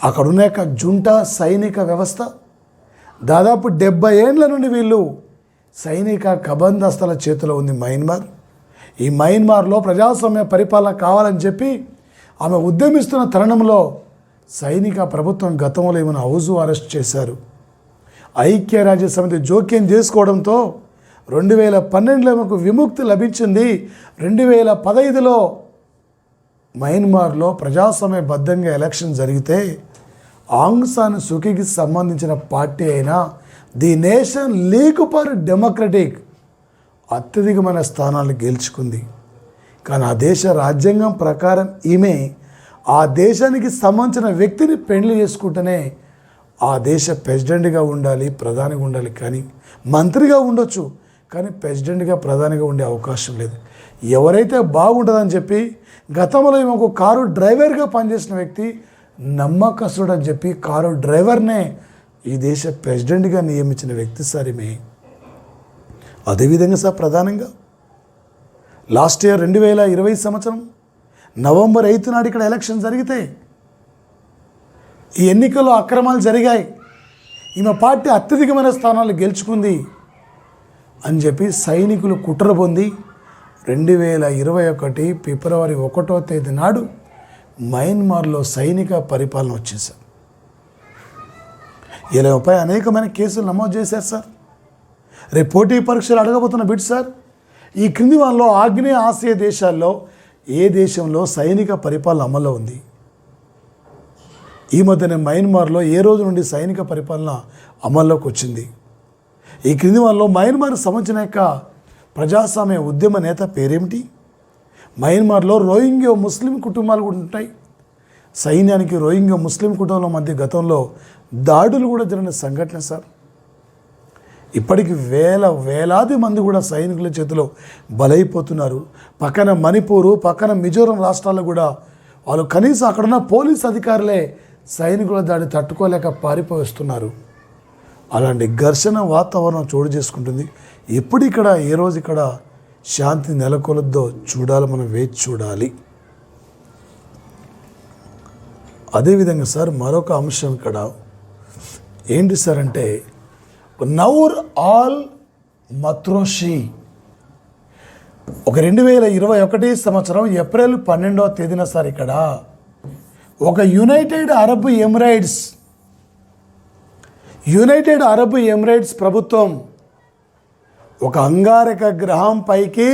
అక్కడ ఉన్న యొక్క జుంటా సైనిక వ్యవస్థ దాదాపు 70 ఏండ్ల నుండి వీళ్ళు సైనిక కబందస్తల చేతిలో ఉంది మయన్మార్. ఈ మయన్మార్లో ప్రజాస్వామ్య పరిపాలన కావాలని చెప్పి ఆమె ఉద్యమిస్తున్న తరుణంలో సైనిక ప్రభుత్వం గతంలో ఏమైనా హౌస్ అరెస్ట్ చేశారు. ఐక్యరాజ్య సమితి జోక్యం చేసుకోవడంతో 2012లో ఆమెకు విముక్తి లభించింది. 2015లో మయన్మార్లో ప్రజాస్వామ్యబద్ధంగా ఎలక్షన్ జరిగితే ఆంగ్ సాన్ సూకీకి సంబంధించిన పార్టీ అయిన the nation league for democratic అత్యధికమైన స్థానాలు గెలుచుకుంది. కానీ ఆ దేశ రాజ్యాంగం ప్రకారం ఈమె ఆ దేశానికి సంబంధించిన వ్యక్తిని పెళ్లి చేసుకుంటేనే ఆ దేశ ప్రెసిడెంట్గా ఉండాలి, ప్రధానిగా ఉండాలి. కానీ మంత్రిగా ఉండొచ్చు, కానీ ప్రెసిడెంట్గా ప్రధానిగా ఉండే అవకాశం లేదు. ఎవరైతే బాగుంటుందని చెప్పి గతంలో ఈమె ఒక కారు డ్రైవర్గా పనిచేసిన వ్యక్తి నమ్మకస్తుడు అని చెప్పి కారు డ్రైవర్నే ఈ దేశ ప్రెసిడెంట్గా నియమించిన వ్యక్తి సార్ ఈమె. అదేవిధంగా సార్ ప్రధానంగా లాస్ట్ ఇయర్ 2020 సంవత్సరం నవంబర్ 8 నాడు ఇక్కడ ఎలక్షన్ జరిగితే ఈ ఎన్నికల్లో అక్రమాలు జరిగాయి, ఈమె పార్టీ అత్యధికమైన స్థానాలు గెలుచుకుంది అని చెప్పి సైనికులు కుట్ర పొంది 2021 ఫిబ్రవరి 1వ తేదీ నాడు మయన్మార్లో సైనిక పరిపాలన వచ్చేసారు. ఇలాపై అనేకమైన కేసులు నమోదు చేశారు సార్. రేపు పోటీ పరీక్షలు అడగబోతున్న బిడ్ సార్. ఈ క్రింది వాళ్ళలో ఆగ్నేయ ఆసియా దేశాల్లో ఏ దేశంలో సైనిక పరిపాలన అమల్లో ఉంది? ఈ మధ్యనే మయన్మార్లో ఏ రోజు నుండి సైనిక పరిపాలన అమల్లోకి వచ్చింది? ఈ క్రింది వాళ్ళలో మయన్మార్ సంబంధించిన యొక్క ప్రజాస్వామ్య ఉద్యమ నేత పేరేమిటి? మయన్మార్లో రోహింగ్యా ముస్లిం కుటుంబాలు కూడా ఉంటాయి. సైన్యానికి రోహింగ్యా ముస్లిం కుటుంబాల మధ్య గతంలో దాడులు కూడా జరిగిన సంఘటన సార్. ఇప్పటికి వేలాది మంది కూడా సైనికుల చేతిలో బలైపోతున్నారు. పక్కన మణిపూరు, పక్కన మిజోరం రాష్ట్రాల్లో కూడా వాళ్ళు కనీసం అక్కడున్న పోలీస్ అధికారులే సైనికుల దాడి తట్టుకోలేక పారిపోయి వస్తున్నారు. అలాంటి ఘర్షణ వాతావరణం చోటు చేసుకుంటుంది. ఎప్పుడు ఇక్కడ ఏ రోజు ఇక్కడ శాంతి నెలకొలద్దో చూడాలి, మనం వేచి చూడాలి. అదేవిధంగా సార్ మరొక అంశం ఇక్కడ ఏంటి సార్ అంటే, నౌర్ ఆల్ మత్రోషి ఒక 2021 సంవత్సరం ఏప్రిల్ 12వ తేదీన సార్ ఇక్కడ ఒక యునైటెడ్ అరబ్ ఎమిరేట్స్ ప్రభుత్వం ఒక అంగారక గ్రహం పైకి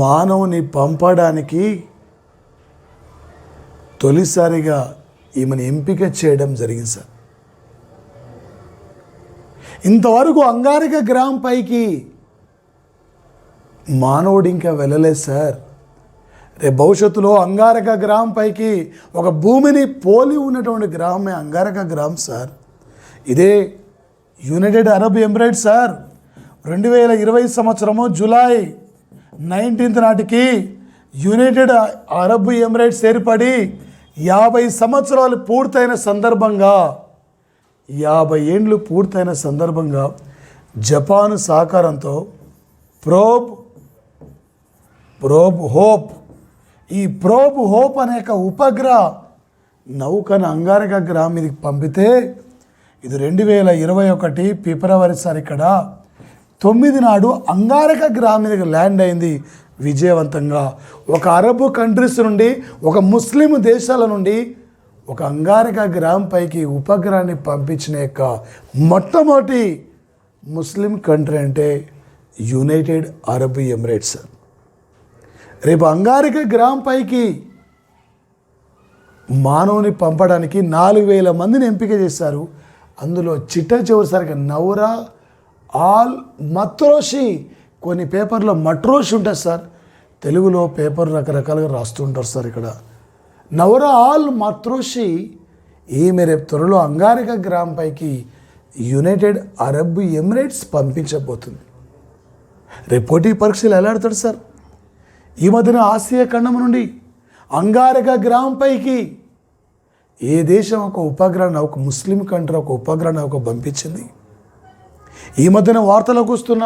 మానవుని పంపడానికి తొలిసారిగా ఈమెను ఎంపిక చేయడం జరిగింది సార్. ఇంతవరకు అంగారక గ్రహం పైకి మానవుడు ఇంకా వెళ్ళలేదు సార్. రేపు భవిష్యత్తులో అంగారక గ్రహం పైకి ఒక భూమిని పోలి ఉన్నటువంటి గ్రహమే అంగారక గ్రహం సార్. ఇదే యునైటెడ్ అరబ్ ఎమిరేట్స్ సార్ 2020 సంవత్సరము జూలై 19 నాటికి యునైటెడ్ అరబ్ ఎమిరేట్స్ ఏర్పడి 50 సంవత్సరాలు పూర్తయిన సందర్భంగా 50 ఏండ్లు పూర్తయిన సందర్భంగా జపాన్ సహకారంతో ప్రోబ్ హోప్. ఈ ప్రోబ్ హోప్ అనే ఉపగ్రహ నౌకను అంగారక గ్రహం మీదకి పంపితే ఇది 2021 ఫిబ్రవరి సార్ ఇక్కడ 9 నాడు అంగారక గ్రహం మీదకి ల్యాండ్ అయింది విజయవంతంగా. ఒక అరబ్ కంట్రీస్ నుండి, ఒక ముస్లిం దేశాల నుండి ఒక అంగారక గ్రహం పైకి ఉపగ్రహాన్ని పంపించిన యొక్క మొట్టమొదటి ముస్లిం కంట్రీ అంటే యునైటెడ్ అరబ్ ఎమిరేట్స్. రేపు అంగారక గ్రహం పైకి మానవుని పంపడానికి 4000 మందిని ఎంపిక చేశారు. అందులో చిట్ట చివరిసరిగా నౌరా ఆల్ మత్రోషి, కొన్ని పేపర్లో మట్రోషి ఉంటుంది సార్, తెలుగులో పేపర్ రకరకాలుగా రాస్తుంటారు సార్. ఇక్కడ నౌరా ఆల్ మత్రోషి ఈమె రేపు త్వరలో అంగారక గ్రహం పైకి యునైటెడ్ అరబ్ ఎమిరేట్స్ పంపించబోతుంది. రేపు పోటీ పరీక్షలు ఎలా ఆడతాడు సార్? ఈ మధ్యన ఆసియా ఖండం నుండి అంగారక గ్రహం పైకి ఏ దేశం ఒక ఉపగ్రహం, ఒక ముస్లిం కంట్రీ ఒక ఉపగ్రహ నౌక పంపించింది? ఈ మధ్యన వార్తలకు వస్తున్న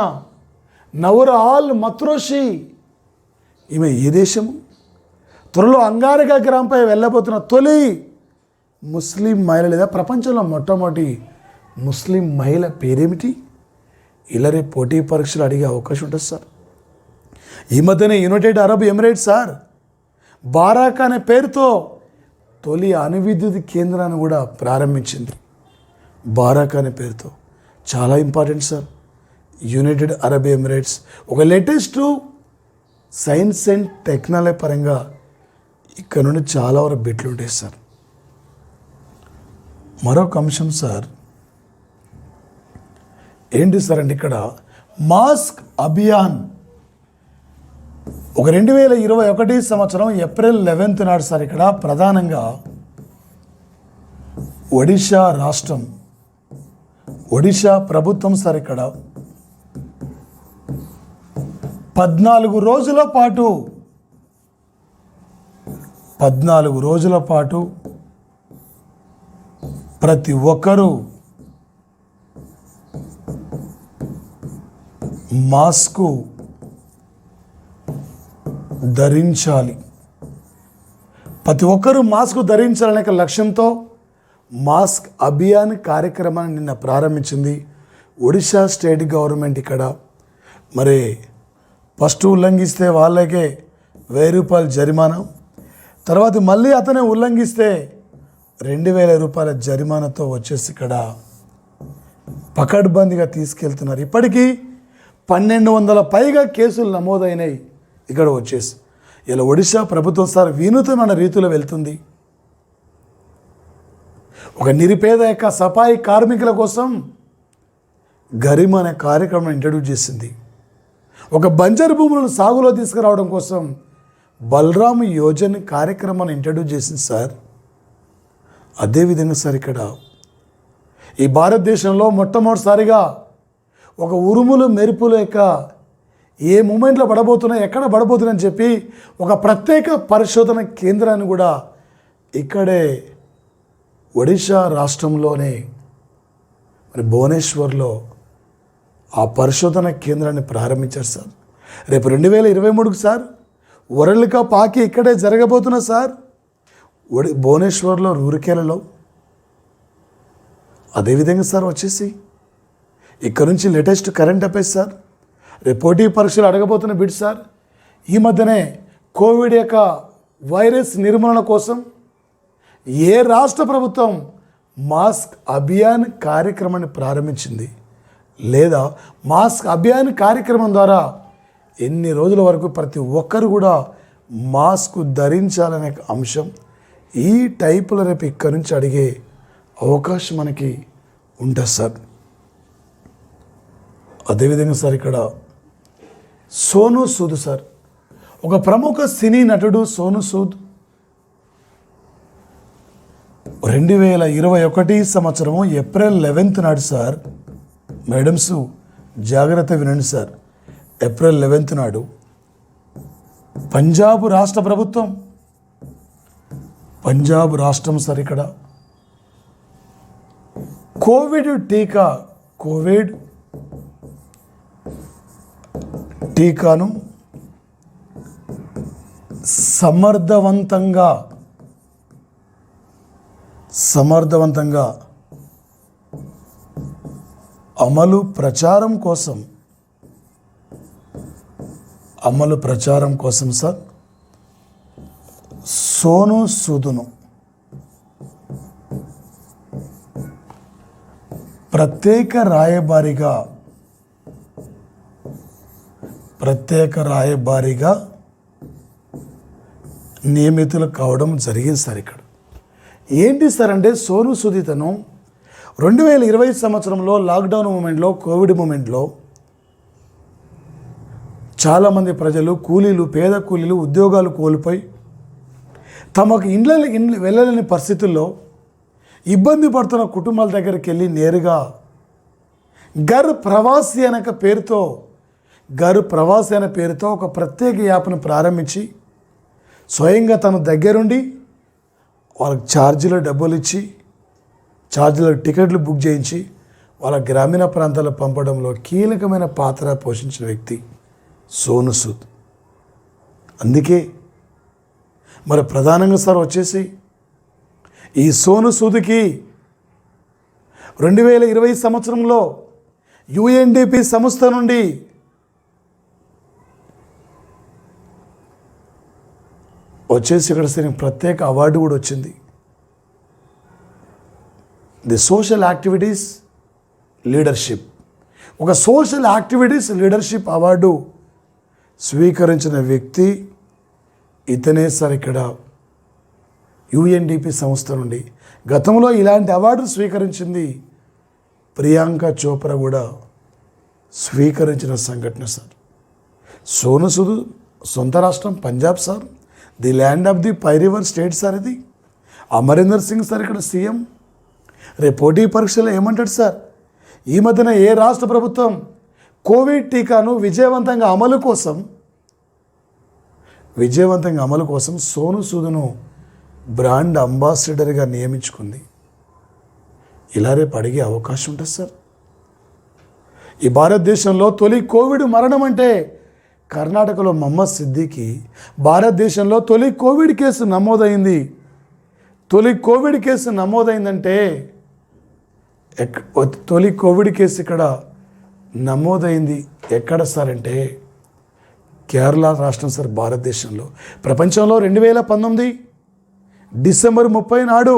నౌరా ఆల్ మత్రోషి ఈమె ఏ దేశము? త్వరలో అంగారక గ్రహంపై వెళ్ళబోతున్న తొలి ముస్లిం మహిళ లేదా ప్రపంచంలో మొట్టమొదటి ముస్లిం మహిళ పేరేమిటి? ఇలా రేపు పోటీ పరీక్షలు అడిగే అవకాశం ఉంటుంది సార్. ఈ మధ్యనే యునైటెడ్ అరబ్ ఎమిరేట్స్ సార్ బారాక్ అనే పేరుతో తొలి అణువిద్యుత్ కేంద్రాన్ని కూడా ప్రారంభించింది. బారాక్ అనే పేరుతో చాలా important sir. United Arab Emirates ఒక లేటెస్ట్ సైన్స్ అండ్ టెక్నాలజీ పరంగా ఇక్కడ నుండి చాలా వరకు బిట్లు ఉంటాయి సార్. మరొక అంశం సార్ ఏంటి సార్ అంటే ఇక్కడ మాస్క్ అభియాన్ ఒక 2021 సంవత్సరం ఏప్రిల్ 11 నాడు సార్ ఇక్కడ ప్రధానంగా ఒడిషా ప్రభుత్వం సార్ ఇక్కడ 14 రోజుల పాటు ప్రతి ఒక్కరూ మాస్కు ధరించాలి. ప్రతి ఒక్కరూ మాస్క్ ధరించాలనే లక్ష్యంతో మాస్క్ అభియాన్ కార్యక్రమాన్ని నిన్న ప్రారంభించింది ఒడిషా స్టేట్ గవర్నమెంట్. ఇక్కడ మరి ఫస్ట్ ఉల్లంఘిస్తే వాళ్ళకే 1000 రూపాయల జరిమానా, తర్వాత మళ్ళీ అతనే ఉల్లంఘిస్తే 2000 రూపాయల జరిమానాతో వచ్చేసి ఇక్కడ పకడ్బందీగా తీసుకెళ్తున్నారు. ఇప్పటికీ 1200 పైగా కేసులు నమోదైనాయి ఇక్కడ వచ్చేసి. ఇలా ఒడిశా ప్రభుత్వం సార్ వినూతమైన రీతిలో వెళ్తుంది. ఒక నిరుపేద యొక్క సఫాయి కార్మికుల కోసం గరిమ అనే కార్యక్రమం ఇంట్రడ్యూస్ చేసింది. ఒక బంజరు భూములను సాగులో తీసుకురావడం కోసం బలరామ్ యోజన కార్యక్రమాన్ని ఇంట్రడ్యూస్ చేసింది సార్. అదేవిధంగా సార్ ఇక్కడ ఈ భారతదేశంలో మొట్టమొదటిసారిగా ఒక ఉరుములు మెరుపుల యొక్క ఏ మూమెంట్లో పడబోతున్నాయి, ఎక్కడ పడబోతున్నాయని చెప్పి ఒక ప్రత్యేక పరిశోధన కేంద్రాన్ని కూడా ఇక్కడే ఒడిశా రాష్ట్రంలోనే మరి భువనేశ్వర్లో ఆ పరిశోధన కేంద్రాన్ని ప్రారంభించారు సార్. రేపు 2023కు సార్ వరల్డ్ కప్ హాకీ ఇక్కడే జరగబోతున్నా సార్ భువనేశ్వర్లో, రూర్కెలాలో. అదేవిధంగా సార్ వచ్చేసి ఇక్కడ నుంచి లేటెస్ట్ కరెంట్ అఫైర్స్ సార్, రేపు పోటీ పరీక్షలు అడగబోతున్న బిడ్ సార్. ఈ మధ్యనే కోవిడ్ యొక్క వైరస్ నిర్మూలన కోసం ఏ రాష్ట్ర ప్రభుత్వం మాస్క్ అభియాన్ కార్యక్రమాన్ని ప్రారంభించింది, లేదా మాస్క్ అభియాన్ కార్యక్రమం ద్వారా ఎన్ని రోజుల వరకు ప్రతి ఒక్కరు కూడా మాస్క్ ధరించాలనే అంశం ఈ టైపులో రేపు ఇక్కడి నుంచి అడిగే అవకాశం మనకి ఉంటుంది సార్. అదేవిధంగా సార్ ఇక్కడ సోనూ సూద్ సార్, ఒక ప్రముఖ సినీ నటుడు సోనూ సూద్ 2021 సంవత్సరం ఏప్రిల్ 11 నాడు సార్, మేడమ్స్ జాగ్రత్త వినండి సార్, ఏప్రిల్ 11 నాడు పంజాబ్ రాష్ట్రం సార్ ఇక్కడ కోవిడ్ టీకాను సమర్థవంతంగా అమలు ప్రచారం కోసం సార్ సోను సూదును ప్రత్యేక రాయబారిగా నియమితులు కావడం జరిగింది సార్. ఇక్కడ ఏంటి సార్ అంటే సోను సూద్ తను 2020 సంవత్సరంలో లాక్డౌన్ మూమెంట్లో, కోవిడ్ మూమెంట్లో చాలామంది ప్రజలు పేద కూలీలు ఉద్యోగాలు కోల్పోయి తమకు ఇండ్ల వెళ్ళలేని పరిస్థితుల్లో ఇబ్బంది పడుతున్న కుటుంబాల దగ్గరికి వెళ్ళి నేరుగా ఘర్ ప్రవాసి అనే పేరుతో ఒక ప్రత్యేక యాప్ను ప్రారంభించి స్వయంగా తన దగ్గరుండి వాళ్ళకి ఛార్జీలో డబ్బులు ఇచ్చి ఛార్జీలో టికెట్లు బుక్ చేయించి వాళ్ళ గ్రామీణ ప్రాంతాలకు పంపడంలో కీలకమైన పాత్ర పోషించిన వ్యక్తి సోను సూద్. అందుకే మరి ప్రధానంగా సార్ వచ్చేసి ఈ సోను సూద్కి 2020 సంవత్సరంలో UNDP సంస్థ నుండి వచ్చేసి ఇక్కడ ప్రత్యేక అవార్డు కూడా వచ్చింది. ది సోషల్ యాక్టివిటీస్ లీడర్షిప్, ఒక సోషల్ యాక్టివిటీస్ లీడర్షిప్ అవార్డు స్వీకరించిన వ్యక్తి ఇతనే సార్. ఇక్కడ UNDP సంస్థ నుండి గతంలో ఇలాంటి అవార్డు స్వీకరించింది ప్రియాంక చోప్రా కూడా స్వీకరించిన సంఘటన సార్. సోను సూద్ సొంత రాష్ట్రం Punjab sir, the land of the five river state sir. ఇది అమరీందర్ సింగ్ సార్ ఇక్కడ సీఎం. రేపు పోటీ పరీక్షలో ఏమంటాడు సార్, ఈ మధ్యన ఏ రాష్ట్ర ప్రభుత్వం కోవిడ్ టీకాను విజయవంతంగా అమలు కోసం సోను సూద్ను బ్రాండ్ అంబాసిడర్గా నియమించుకుంది. ఇలా రేపు అడిగే అవకాశం ఉంటుంది సార్. ఈ భారతదేశంలో తొలి కోవిడ్ మరణం అంటే కర్ణాటకలో మహమ్మద్ సిద్దికి భారతదేశంలో తొలి కోవిడ్ కేసు నమోదైందంటే తొలి కోవిడ్ కేసు ఇక్కడ నమోదైంది ఎక్కడ సార్ అంటే కేరళ రాష్ట్రం సార్. భారతదేశంలో ప్రపంచంలో 2019 డిసెంబర్ 30 నాడు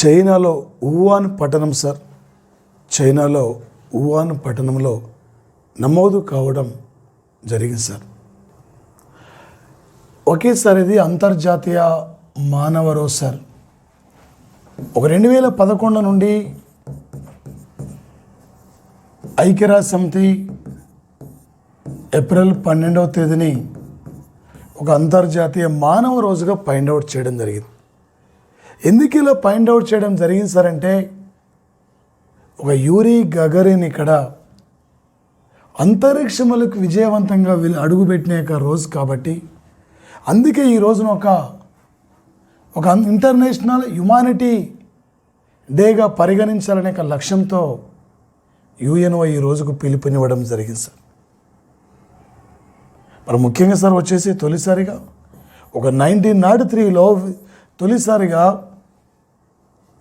చైనాలో వుహాన్ పట్టణంలో నమోదు కావడం జరిగింది సార్. ఒకేసారి ఇది అంతర్జాతీయ మానవ రోజు సార్. ఒక 2011 నుండి ఐక్యరాజ్య సమితి ఏప్రిల్ 12వ తేదీని ఒక అంతర్జాతీయ మానవ రోజుగా ఫైండ్ అవుట్ చేయడం జరిగింది. ఎందుకు ఇలా ఫైండ్ అవుట్ చేయడం జరిగింది సార్ అంటే ఒక యూరీ గగరిన్ ఇక్కడ అంతరిక్షములకు విజయవంతంగా అడుగుపెట్టిన రోజు కాబట్టి అందుకే ఈ రోజున ఒక ఇంటర్నేషనల్ హ్యుమానిటీ డేగా పరిగణించాలనే లక్ష్యంతో UNO ఈ రోజుకు పిలుపునివ్వడం జరిగింది సార్. మరి ముఖ్యంగా సార్ వచ్చేసి తొలిసారిగా ఒక 1903లో తొలిసారిగా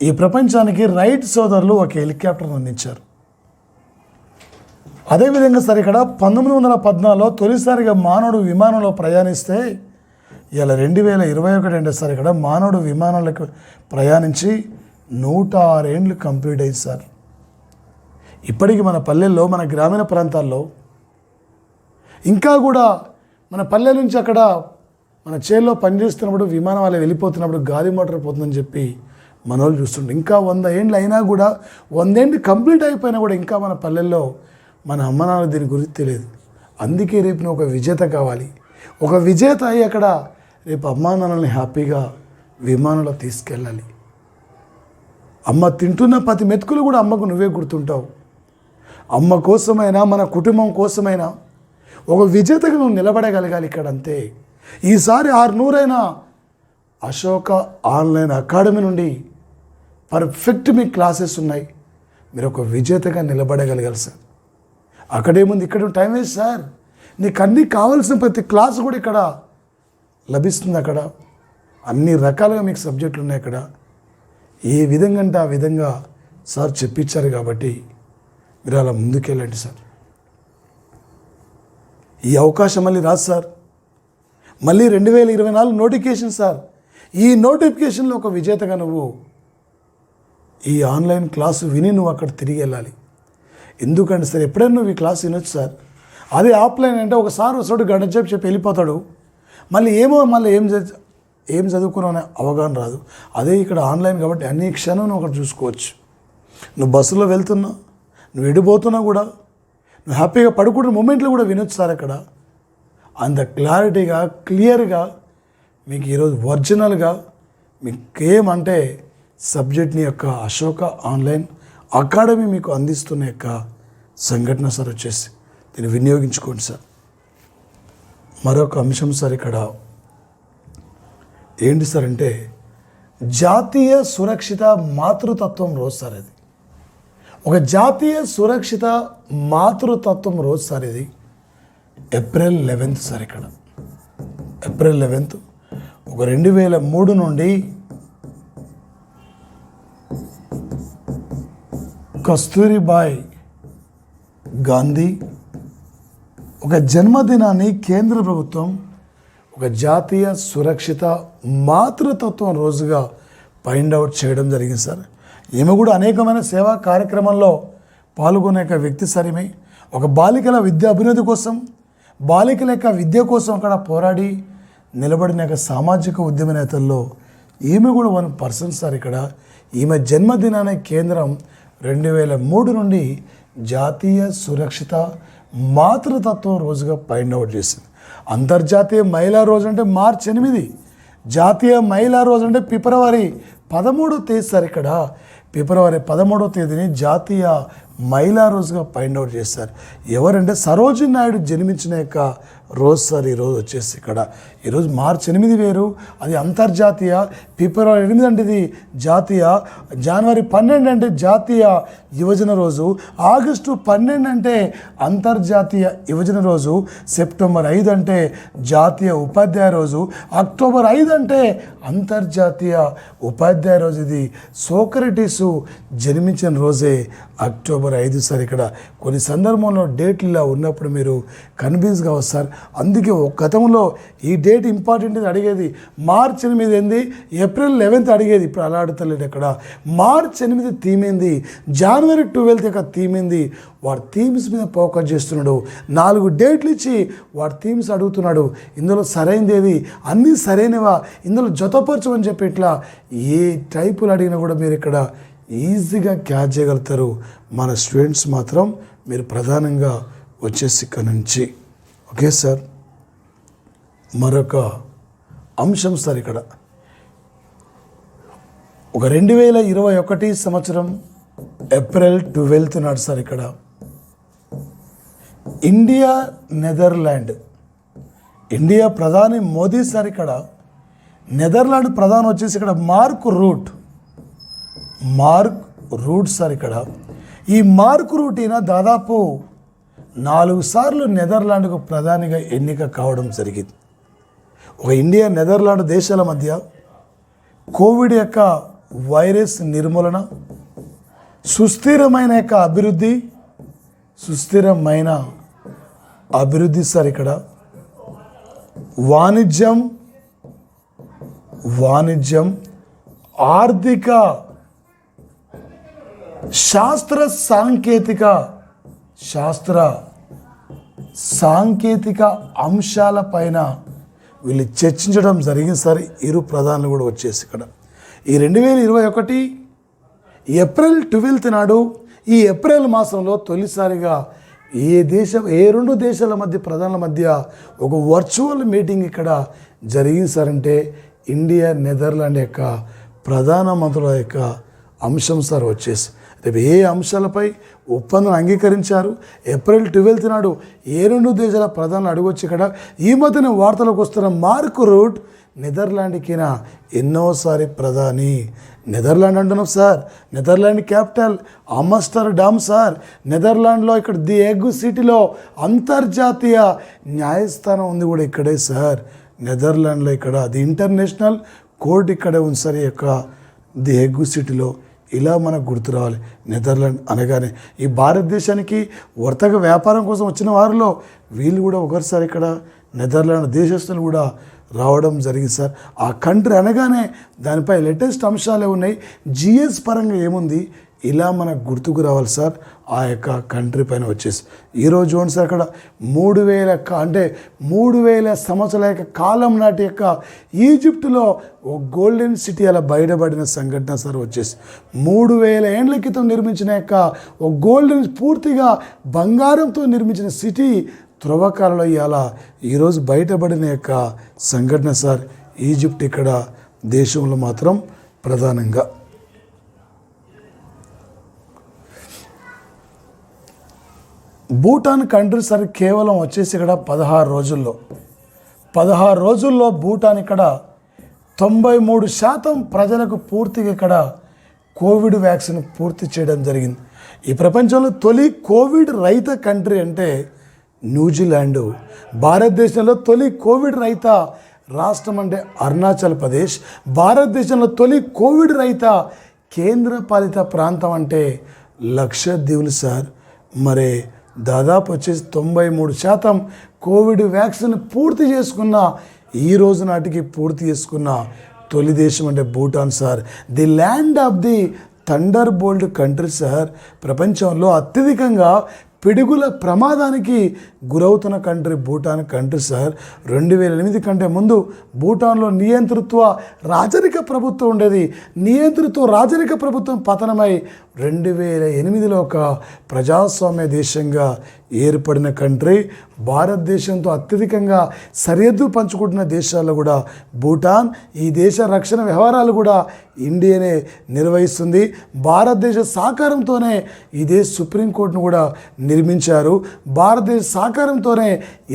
ఈ ప్రపంచానికి రైట్ సోదరులు ఒక హెలికాప్టర్ను అందించారు. అదేవిధంగా సార్ ఇక్కడ 1914లో తొలిసారిగా మానవుడు విమానంలో ప్రయాణిస్తే ఇలా 2021 అంటే సార్ ఇక్కడ మానవుడు విమానాలకు ప్రయాణించి 106 ఏండ్లు కంప్లీట్ అయ్యింది సార్. ఇప్పటికీ మన పల్లెల్లో, మన గ్రామీణ ప్రాంతాల్లో ఇంకా కూడా మన పల్లె నుంచి అక్కడ మన చేల్లో పనిచేస్తున్నప్పుడు విమానం వాళ్ళ వెళ్ళిపోతున్నప్పుడు గాలి మోటార్ పోతుందని చెప్పి మన వాళ్ళు చూస్తుంటారు. ఇంకా 100 ఏండ్లు అయినా కూడా 100 ఏండ్లు కంప్లీట్ అయిపోయినా కూడా ఇంకా మన పల్లెల్లో మన అమ్మ నాన్న దీని గురించి తెలియదు. అందుకే రేపు ఒక విజేత కావాలి. ఒక విజేత అయ్యి అక్కడ రేపు అమ్మా నాన్నల్ని హ్యాపీగా విమానంలో తీసుకెళ్ళాలి. అమ్మ తింటున్న ప్రతి మెతుకులు కూడా అమ్మకు నువ్వే గుర్తుంటావు. అమ్మ కోసమైనా మన కుటుంబం కోసమైనా ఒక విజేతగా నువ్వు నిలబడగలగాలి ఇక్కడ. అంతే. ఈసారి 600 అశోక ఆన్లైన్ అకాడమీ నుండి పర్ఫెక్ట్ మీ క్లాసెస్ ఉన్నాయి. మీరు ఒక విజేతగా నిలబడగలగాలి సార్. అక్కడేముంది, ఇక్కడ టైం వేస్ట్ సార్. నీకు అన్నీ కావాల్సిన ప్రతి క్లాసు కూడా ఇక్కడ లభిస్తుంది. అక్కడ అన్ని రకాలుగా మీకు సబ్జెక్టులు ఉన్నాయి. అక్కడ ఏ విధంగా అంటే ఆ విధంగా సార్ చెప్పించారు. కాబట్టి మీరు అలా ముందుకెళ్ళండి సార్. ఈ అవకాశం మళ్ళీ రాదు సార్. మళ్ళీ 2024 నోటిఫికేషన్ సార్. ఈ నోటిఫికేషన్లో ఒక విజేతగా నువ్వు ఈ ఆన్లైన్ క్లాసు విని నువ్వు అక్కడ తిరిగి వెళ్ళాలి. ఎందుకంటే సార్ ఎప్పుడైనా నువ్వు ఈ క్లాస్ వినొచ్చు సార్. అదే ఆఫ్లైన్ అంటే ఒకసారి వస్తాడు, గంట చెప్పి వెళ్ళిపోతాడు. మళ్ళీ ఏం చదువుకున్నావు అనే అవగాహన రాదు. అదే ఇక్కడ ఆన్లైన్ కాబట్టి అన్ని క్షణం నువ్వు అక్కడ చూసుకోవచ్చు. నువ్వు బస్సులో వెళ్తున్నా, నువ్వు ఎడిపోతున్నా కూడా, నువ్వు హ్యాపీగా పడుకుంటున్న మూమెంట్లో కూడా వినొచ్చు సార్. అక్కడ అంత క్లారిటీగా క్లియర్గా మీకు ఈరోజు ఒరిజినల్గా మీకేమంటే సబ్జెక్ట్ని యొక్క అశోక ఆన్లైన్ అకాడమీ మీకు అందిస్తున్న యొక్క సంఘటన సార్ వచ్చేసి దీన్ని వినియోగించుకోండి సార్. మరొక అంశం సార్ ఇక్కడ ఏంటి సార్ అంటే జాతీయ సురక్షిత మాతృతత్వం రోజు సార్. ఇది ఒక జాతీయ సురక్షిత మాతృతత్వం రోజు సార్. ఇది ఏప్రిల్ 11 సార్. ఇక్కడ ఏప్రిల్ 11 ఒక 2003 నుండి కస్తూరిబాయ్ గాంధీ ఒక జన్మదినాన్ని కేంద్ర ప్రభుత్వం ఒక జాతీయ సురక్షిత మాతృతత్వం రోజుగా ఫైండ్ అవుట్ చేయడం జరిగింది సార్. ఈమె కూడా అనేకమైన సేవా కార్యక్రమంలో పాల్గొనే వ్యక్తి సార్. ఈమె ఒక బాలికల విద్య అభివృద్ధి కోసం, బాలికల యొక్క విద్య కోసం అక్కడ పోరాడి నిలబడిన సామాజిక ఉద్యమ నేతల్లో ఈమె కూడా 1% సార్. ఇక్కడ ఈమె జన్మదినాన్ని కేంద్రం 2003 నుండి జాతీయ సురక్షిత మాతృతత్వం రోజుగా ఫైండ్ అవుట్ చేసింది. అంతర్జాతీయ మహిళా రోజు అంటే మార్చి 8, జాతీయ మహిళా రోజు అంటే ఫిబ్రవరి 13వ తేదీ సార్. ఇక్కడ ఫిబ్రవరి 13వ తేదీని జాతీయ మహిళా రోజుగా ఫైండ్ అవుట్ చేస్తారు. ఎవరంటే సరోజిని నాయుడు జన్మించిన యొక్క రోజు సార్. ఈరోజు వచ్చేసి ఇక్కడ ఈరోజు మార్చి 8 వేరు, అది అంతర్జాతీయ. ఫిబ్రవరి 8 అంటే ఇది జాతీయ, జనవరి 12 అంటే జాతీయ యువజన రోజు, ఆగస్టు 12 అంటే అంతర్జాతీయ యువజన రోజు, సెప్టెంబర్ 5 అంటే జాతీయ ఉపాధ్యాయ రోజు, అక్టోబర్ 5 అంటే అంతర్జాతీయ ఉపాధ్యాయ రోజు. ఇది సోక్రటీసు జన్మించిన రోజే అక్టోబర్ 5 సార్. ఇక్కడ కొన్ని సందర్భంలో డేట్లు ఇలా ఉన్నప్పుడు మీరు కన్ఫ్యూజ్ కావచ్చు సార్. అందుకే ఒక గతంలో ఈ డేట్ ఇంపార్టెంట్ ఇది అడిగేది. మార్చి 8 ఏంది, ఏప్రిల్ 11 అడిగేది. ఇప్పుడు అలా అడుగుతలేదు. ఇక్కడ మార్చి 8 థీమ్ ఏంది, జనవరి 12 యొక్క థీమ్ ఏంది. వాడు థీమ్స్ మీద ఫోకస్ చేస్తున్నాడు. 4 డేట్లు ఇచ్చి వాడు థీమ్స్ అడుగుతున్నాడు. ఇందులో సరైనది ఏది, అన్నీ సరైనవా, ఇందులో జతపరచమని చెప్పి ఇట్లా ఏ టైపులు అడిగినా కూడా మీరు ఇక్కడ ఈజీగా క్యాచ్ చేయగలుగుతారు. మన స్టూడెంట్స్ మాత్రం మీరు ప్రధానంగా వచ్చేసి ఇక్కడ నుంచి. Okay sir. మరొక అంశం సార్. ఇక్కడ ఒక 2021 సంవత్సరం ఏప్రిల్ 12 నాడు సార్. ఇక్కడ ఇండియా నెదర్లాండ్, ఇండియా ప్రధాని మోదీ సార్. ఇక్కడ నెదర్లాండ్ ప్రధాని వచ్చేసి ఇక్కడ మార్క్ రూట్ సార్. ఇక్కడ ఈ మార్క్ రూట్ ఈయన దాదాపు 4 సార్లు నెదర్లాండ్కు ప్రధానిగా ఎన్నిక కావడం జరిగింది. ఒక ఇండియా నెదర్లాండ్ దేశాల మధ్య కోవిడ్ యొక్క వైరస్ నిర్మూలన, సుస్థిరమైన అభివృద్ధి సార్. ఇక్కడ వాణిజ్యం, ఆర్థిక, శాస్త్ర సాంకేతిక అంశాలపైన వీళ్ళు చర్చించడం జరిగింది సార్. ఇరు ప్రధానులు కూడా వచ్చేసి ఇక్కడ ఈ 2021 ఏప్రిల్ 12 నాడు, ఈ ఏప్రిల్ మాసంలో తొలిసారిగా ఏ 2 దేశాల మధ్య ప్రధానుల మధ్య ఒక వర్చువల్ మీటింగ్ ఇక్కడ జరిగింది సార్. అంటే ఇండియా నెదర్లాండ్ యొక్క ప్రధానమంత్రుల యొక్క అంశం సార్ వచ్చేసి రేపు ఏ అంశాలపై ఒప్పందం అంగీకరించారు. ఏప్రిల్ 12 నాడు ఏ 2 దేశాల ప్రధానులు అడగొచ్చు. ఇక్కడ ఈ మధ్యన వార్తలకు వస్తున్న మార్క్ రూట్ నెదర్లాండ్కినా ఎన్నోసారి ప్రధాని. నెదర్లాండ్ అంటున్నాం sir, Netherland capital Amsterdam sir. నెదర్లాండ్లో ఇక్కడ ది హేగ్ సిటీలో అంతర్జాతీయ న్యాయస్థానం ఉంది కూడా ఇక్కడే సార్. నెదర్లాండ్లో ఇక్కడ ది ఇంటర్నేషనల్ కోర్ట్ ఇక్కడే ఉంది సార్, ఈ యొక్క ది హేగ్ సిటీలో. ఇలా మనకు గుర్తు రావాలి. నెదర్లాండ్ అనగానే ఈ భారతదేశానికి వర్తక వ్యాపారం కోసం వచ్చిన వారిలో వీళ్ళు కూడా ఒకసారి ఇక్కడ నెదర్లాండ్ దేశస్తులు కూడా రావడం జరిగింది సార్. ఆ కంట్రీ అనగానే దానిపై లేటెస్ట్ అంశాలే ఉన్నాయి, జిఎస్ పరంగా ఏముంది, ఇలా మనకు గుర్తుకు రావాలి సార్. ఆ యొక్క కంట్రీ పైన వచ్చేసి ఈరోజు చూడండి సార్, అక్కడ 3000 సంవత్సరాల యొక్క కాలం నాటి యొక్క ఈజిప్టులో ఒక గోల్డెన్ సిటీ అలా బయటపడిన సంఘటన సార్. వచ్చేసి 3000 ఏండ్ల క్రితం నిర్మించిన యొక్క ఒక గోల్డెన్ పూర్తిగా బంగారంతో నిర్మించిన సిటీ త్రవ్వకాలలో ఇవాళ ఈరోజు బయటపడిన యొక్క సంఘటన సార్. ఈజిప్ట్ ఇక్కడ దేశంలో మాత్రం ప్రధానంగా. భూటాన్ కంట్రీ సార్ కేవలం వచ్చేసి ఇక్కడ 16 రోజుల్లో భూటాన్ ఇక్కడ 93% ప్రజలకు పూర్తిగా ఇక్కడ కోవిడ్ వ్యాక్సిన్ పూర్తి చేయడం జరిగింది. ఈ ప్రపంచంలో తొలి కోవిడ్ రహిత కంట్రీ అంటే న్యూజిలాండ్. భారతదేశంలో తొలి కోవిడ్ రహిత రాష్ట్రం అంటే అరుణాచల్ ప్రదేశ్. భారతదేశంలో తొలి కోవిడ్ రహిత కేంద్రపాలిత ప్రాంతం అంటే లక్షద్వీపులు సార్. మరి దాదాపు వచ్చేసి 93% కోవిడ్ వ్యాక్సిన్ పూర్తి చేసుకున్న, ఈ రోజు నాటికి పూర్తి చేసుకున్న తొలి దేశం అంటే Bhutan sir. The land of the thunderbolt country sir. ప్రపంచంలో అత్యధికంగా పిడుగుల ప్రమాదానికి గురవుతున్న కంట్రీ భూటాన్ కంట్రీ సార్. 2008 కంటే ముందు భూటాన్లో నియంతృత్వ రాజరిక ప్రభుత్వం ఉండేది. నియంతృత్వ రాజరిక ప్రభుత్వం పతనమై 2008లో ఒక ప్రజాస్వామ్య దేశంగా ఏర్పడిన కంట్రీ. భారతదేశంతో అత్యధికంగా సరిహద్దు పంచుకుంటున్న దేశాల్లో కూడా భూటాన్. ఈ దేశ రక్షణ వ్యవహారాలు కూడా ఇండియానే నిర్వహిస్తుంది. భారతదేశ సహకారంతోనే ఈ దేశ సుప్రీంకోర్టును కూడా నిర్మించారు. భారతదేశ సహకారంతోనే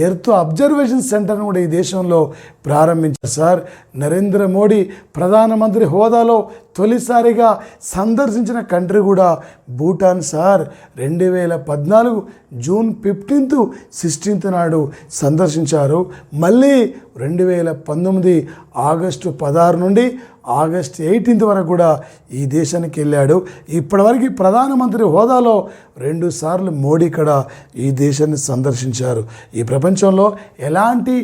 ఎర్త్ అబ్జర్వేషన్ సెంటర్ను కూడా ఈ దేశంలో ప్రారంభించారు సార్. నరేంద్ర మోడీ ప్రధానమంత్రి హోదాలో తొలిసారిగా సందర్శించిన కంట్రీ కూడా భూటాన్ సార్. 2014 జూన్ 15, 16 నాడు సందర్శించారు. మళ్ళీ 2019 ఆగస్టు 16 నుండి ఆగస్టు 18 వరకు కూడా ఈ దేశానికి వెళ్ళాడు. ఇప్పటివరకు ప్రధానమంత్రి హోదాలో 2 సార్లు మోడీ ఇక్కడ ఈ దేశాన్ని సందర్శించారు. ఈ ప్రపంచంలో ఎలాంటి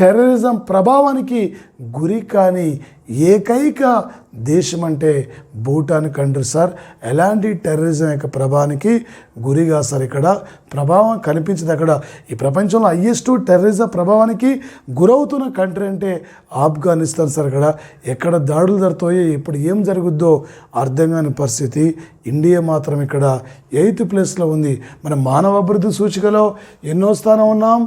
టెర్రరిజం ప్రభావానికి గురి కాని ఏకైక దేశం అంటే భూటాన్ కంట్రీ సార్. ఎలాంటి టెర్రరిజం యొక్క ప్రభావానికి గురిగా సార్ ఇక్కడ ప్రభావం కనిపించదు. అక్కడ ఈ ప్రపంచంలో హైయెస్ట్ టెర్రరిజం ప్రభావానికి గురవుతున్న కంట్రీ అంటే ఆఫ్ఘనిస్తాన్ సార్. ఇక్కడ ఎక్కడ దాడులు జరుగుతాయో ఇప్పుడు ఏం జరుగుద్దో అర్థం కాని పరిస్థితి. ఇండియా మాత్రం ఇక్కడ 8th ప్లేస్లో ఉంది. మన మానవ అభివృద్ధి సూచికలో ఎన్నో స్థానం ఉన్నాం?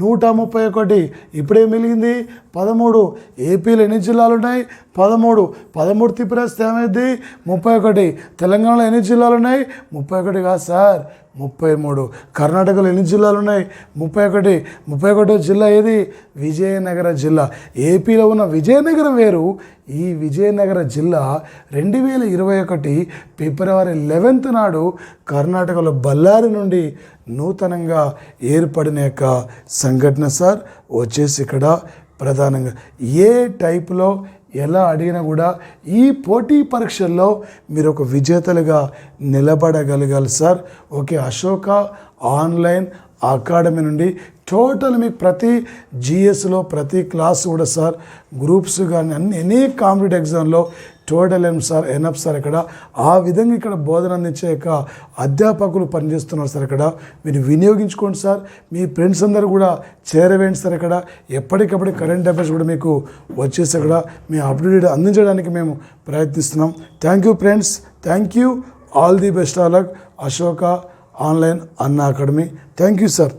131. ఇప్పుడే మిగిలింది 13. ఏపీలో ఎన్ని జిల్లాలు ఉన్నాయి? 13 త్రిపురస్తే ఏమైంది? 31. తెలంగాణలో ఎన్ని జిల్లాలు ఉన్నాయి? 31 కాదు సార్, 33. కర్ణాటకలో ఎన్ని జిల్లాలు ఉన్నాయి? 31 జిల్లా ఏది? విజయనగర జిల్లా. ఏపీలో ఉన్న విజయనగరం వేరు. ఈ విజయనగర జిల్లా 2021 ఫిబ్రవరి 11 నాడు కర్ణాటకలో బళ్ళారి నుండి నూతనంగా ఏర్పడిన యొక్క సంఘటన సార్. వచ్చేసి ఇక్కడ ప్రధానంగా ఏ టైపులో ఎలా అడిగినా కూడా ఈ పోటీ పరీక్షల్లో మీరు ఒక విజేతలుగా నిలబడగలగాలి sir. Okay, Ashoka online academy నుండి టోటల్ మీకు ప్రతి జిఎస్లో ప్రతి క్లాస్ కూడా సార్, గ్రూప్స్ కానీ ఎనీ కాంపిటేటివ్ ఎగ్జామ్లో టోటల్ ఎనఫ్ సార్. ఇక్కడ ఆ విధంగా ఇక్కడ బోధన అందించే యొక్క అధ్యాపకులు పనిచేస్తున్నారు సార్. ఇక్కడ మీరు వినియోగించుకోండి సార్. మీ ఫ్రెండ్స్ అందరూ కూడా చేరవేయండి సార్. ఇక్కడ ఎప్పటికప్పుడు కరెంట్ అఫైర్స్ కూడా మీకు వచ్చేసి అక్కడ మీ అప్డేట్ అందించడానికి మేము ప్రయత్నిస్తున్నాం. Thank you friends, thank you. All the best all luck. Ashoka online అన్నా అకాడమీ. Thank you sir.